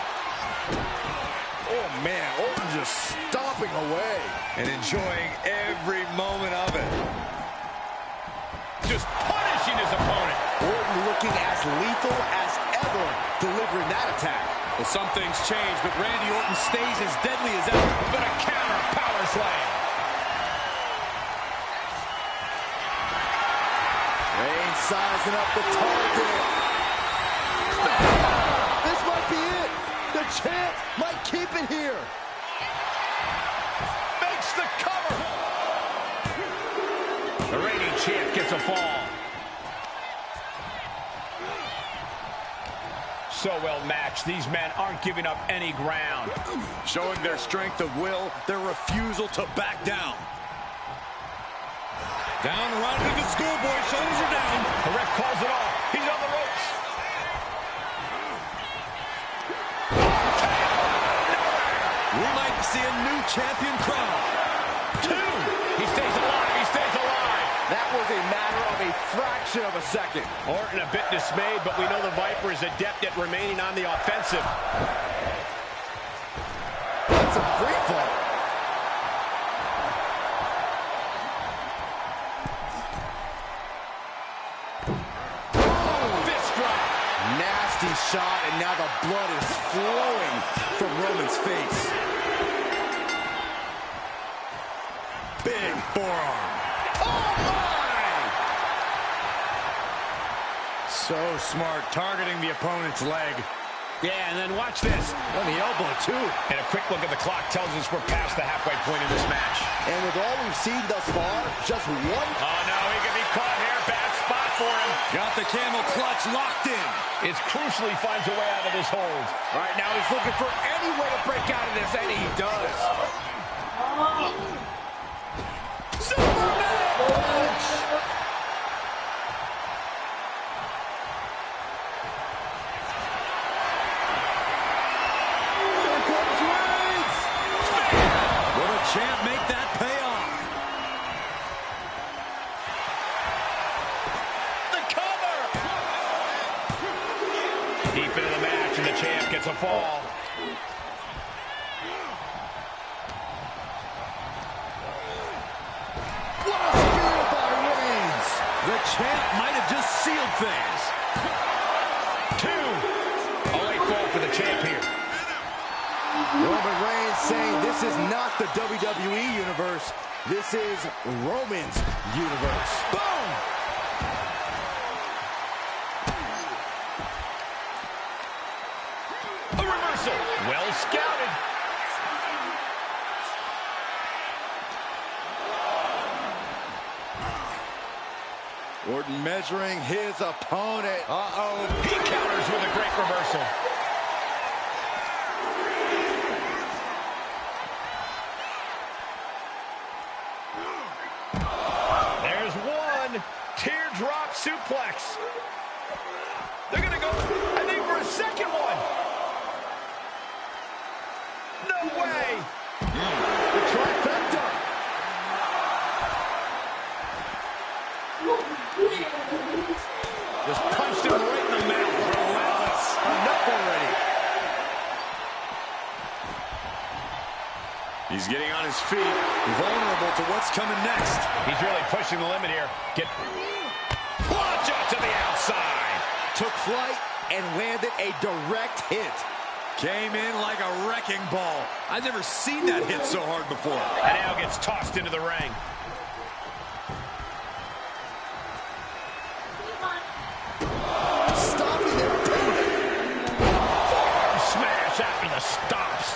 Oh, man. Orton just stomping away. And enjoying every moment of it. Just punishing his opponent. Orton looking as lethal as ever, delivering that attack. Well, some things change, but Randy Orton stays as deadly as ever. But a counter power slam. Reigns sizing up the target. This might be it. The champ might keep it here. Makes the cover. The reigning champ gets a fall. So well matched. These men aren't giving up any ground. Showing their strength of will, their refusal to back down. Down around to the schoolboy, shoulders are down. The ref calls it off. He's on the ropes. We might see a new champion crowned. 2. He stays alive. He stays alive. That was a matter of a fraction of a second. Orton a bit dismayed, but we know the Viper is adept at remaining on the offensive. That's a free fall. Fist drop. Nasty shot, and now the blood is flowing from Roman's face. Big forearm. Oh, my! So smart, targeting the opponent's leg. Yeah, and then watch this. On the elbow, too. And a quick look at the clock tells us we're past the halfway point in this match. And with all we've seen thus far, just one. Oh, no, he could be caught here. Bad spot for him. Got the camel clutch locked in. It's crucial he finds a way out of this hold. All right, now he's looking for any way to break out of this, and he does. Superman punch! Here comes Reigns! Will the champ make that pay off? The cover! Deep into the match, and the champ gets a fall. What a spear by Reigns! The champ might have just sealed things. 2. A late fall for the champ here. Roman Reigns saying this is not the WWE Universe. This is Roman's universe. Boom! A reversal. Well scouted. Orton measuring his opponent. Uh-oh. He counters with a great reversal. There's one. Teardrop suplex. They're going to go, I think, for a second one. No way. The trifecta. Just punched him right in the mouth. Relentless. Enough already. He's getting on his feet, vulnerable to what's coming next. He's really pushing the limit here. Launch out to the outside. Took flight and landed a direct hit. Came in like a wrecking ball. I've never seen that hit so hard before. And now gets tossed into the ring. Stopping their opponent. Forearm smash after the stops.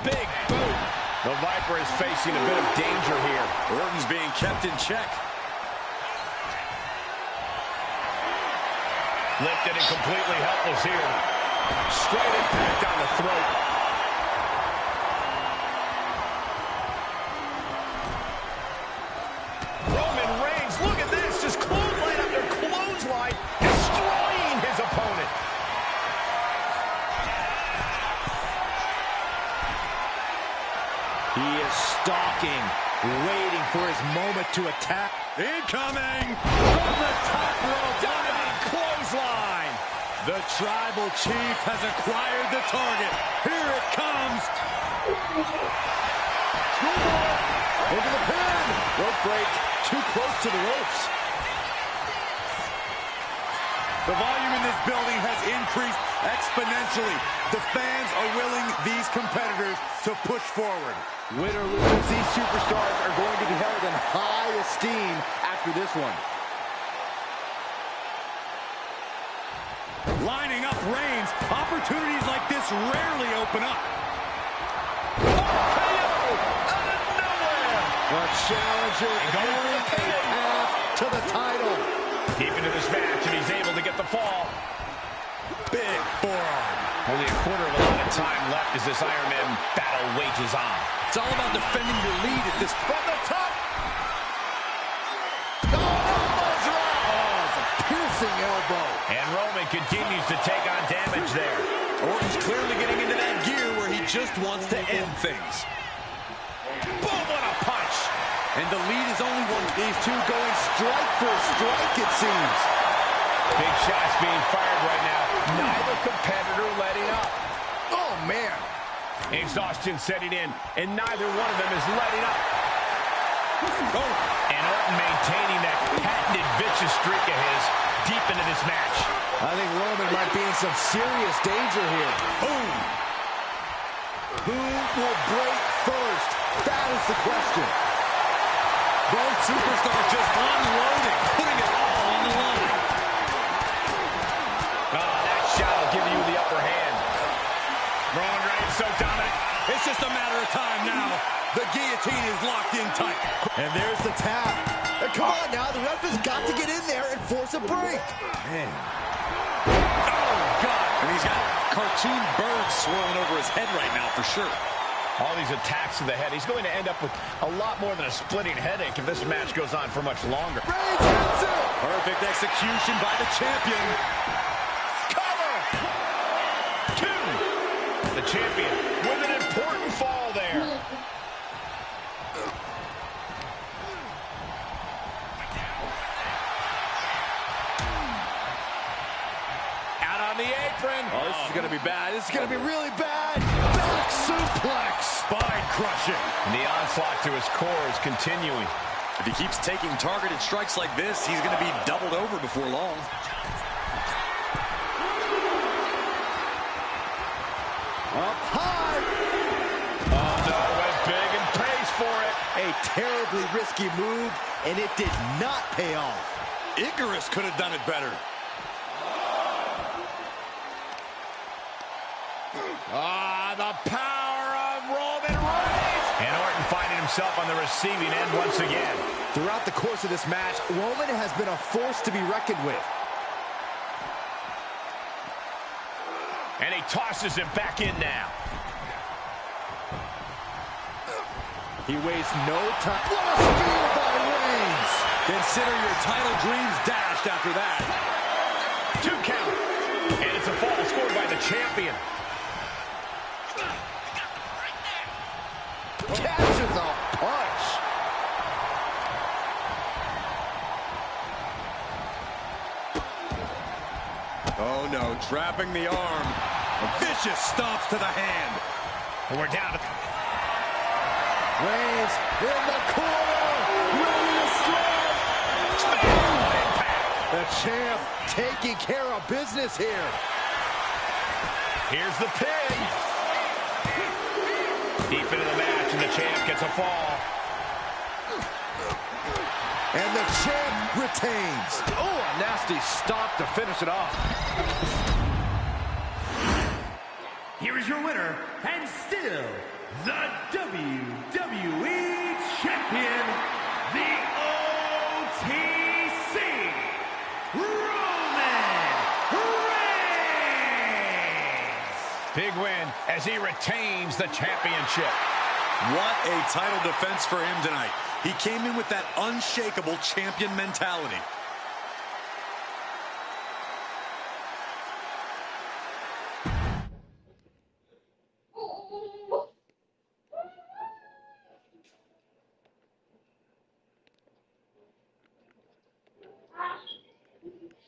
Big boot. The Viper is facing a bit of danger here. Orton's being kept in check. Lifted and completely helpless here. Straight impact on the throat. Roman Reigns stalking, waiting for his moment to attack. Incoming from the top rope. Diving clothesline. The Tribal Chief has acquired the target. Here it comes. Into the pin. Rope break. Too close to the ropes. The volume in this building has increased exponentially. The fans are willing these competitors to push forward. Win or lose, these superstars are going to be held in high esteem after this one. Lining up Reigns. Opportunities like this rarely open up. The challenger going a path to the title. Deep into this match, and he's able to get the fall. Big forearm. Only a quarter of a lot of time left as this Iron Man battle wages on. It's all about defending your lead at this From the top. Elbow drop. Oh, it's a piercing elbow. And Roman continues to take on damage there. Orton's clearly getting into that gear where he just wants to end things. Boom, what a punch. And the lead is only one. These two going strike for strike, it seems. Big shots being fired right now. Neither competitor letting up. Oh, man. Exhaustion setting in, and neither one of them is letting up. Oh. And Orton maintaining that patented vicious streak of his deep into this match. I think Roman might be in some serious danger here. Boom. Who will break first? That is the question. Both superstars just unloading, putting it all on the line. Oh, that shot will give you the upper hand. Roman Reigns so dominant. It's just a matter of time now. The guillotine is locked in tight. And there's the tap. Come on now, the ref has got to get in there and force a break. Man. Oh, God. And he's got cartoon birds swirling over his head right now for sure. All these attacks to the head. He's going to end up with a lot more than a splitting headache if this match goes on for much longer. Reigns hits it. Perfect execution by the champion. Cover! 2. The champion with an important fall there. Out on the apron. Oh, this is going to be bad. This is going to be really bad. Back suplex. Spine crushing. And the onslaught to his core is continuing. If he keeps taking targeted strikes like this, he's going to be doubled over before long. Up high. Oh, no, went big and pays for it. A terribly risky move, and it did not pay off. Icarus could have done it better. Ah, the power of Roman Reigns. And Orton finding himself on the receiving end once again. Throughout the course of this match, Roman has been a force to be reckoned with. And he tosses him back in now. He wastes no time. What a steal by Reigns. Consider your title dreams dashed after that. 2 count. And it's a fall scored by the champion. Catches a punch. Oh, no. Trapping the arm. Vicious stomps to the hand. And we're down to... Reigns in the corner. Ready to strike. Impact. The champ taking care of business here. Here's the pin. Deep into the match, and the champ gets a fall. And the champ retains. Oh, a nasty stop to finish it off. Here is your winner, and still the WWE Champion, the OTC, Roman Reigns. Big win as he retains the championship. What a title defense for him tonight. He came in with that unshakable champion mentality.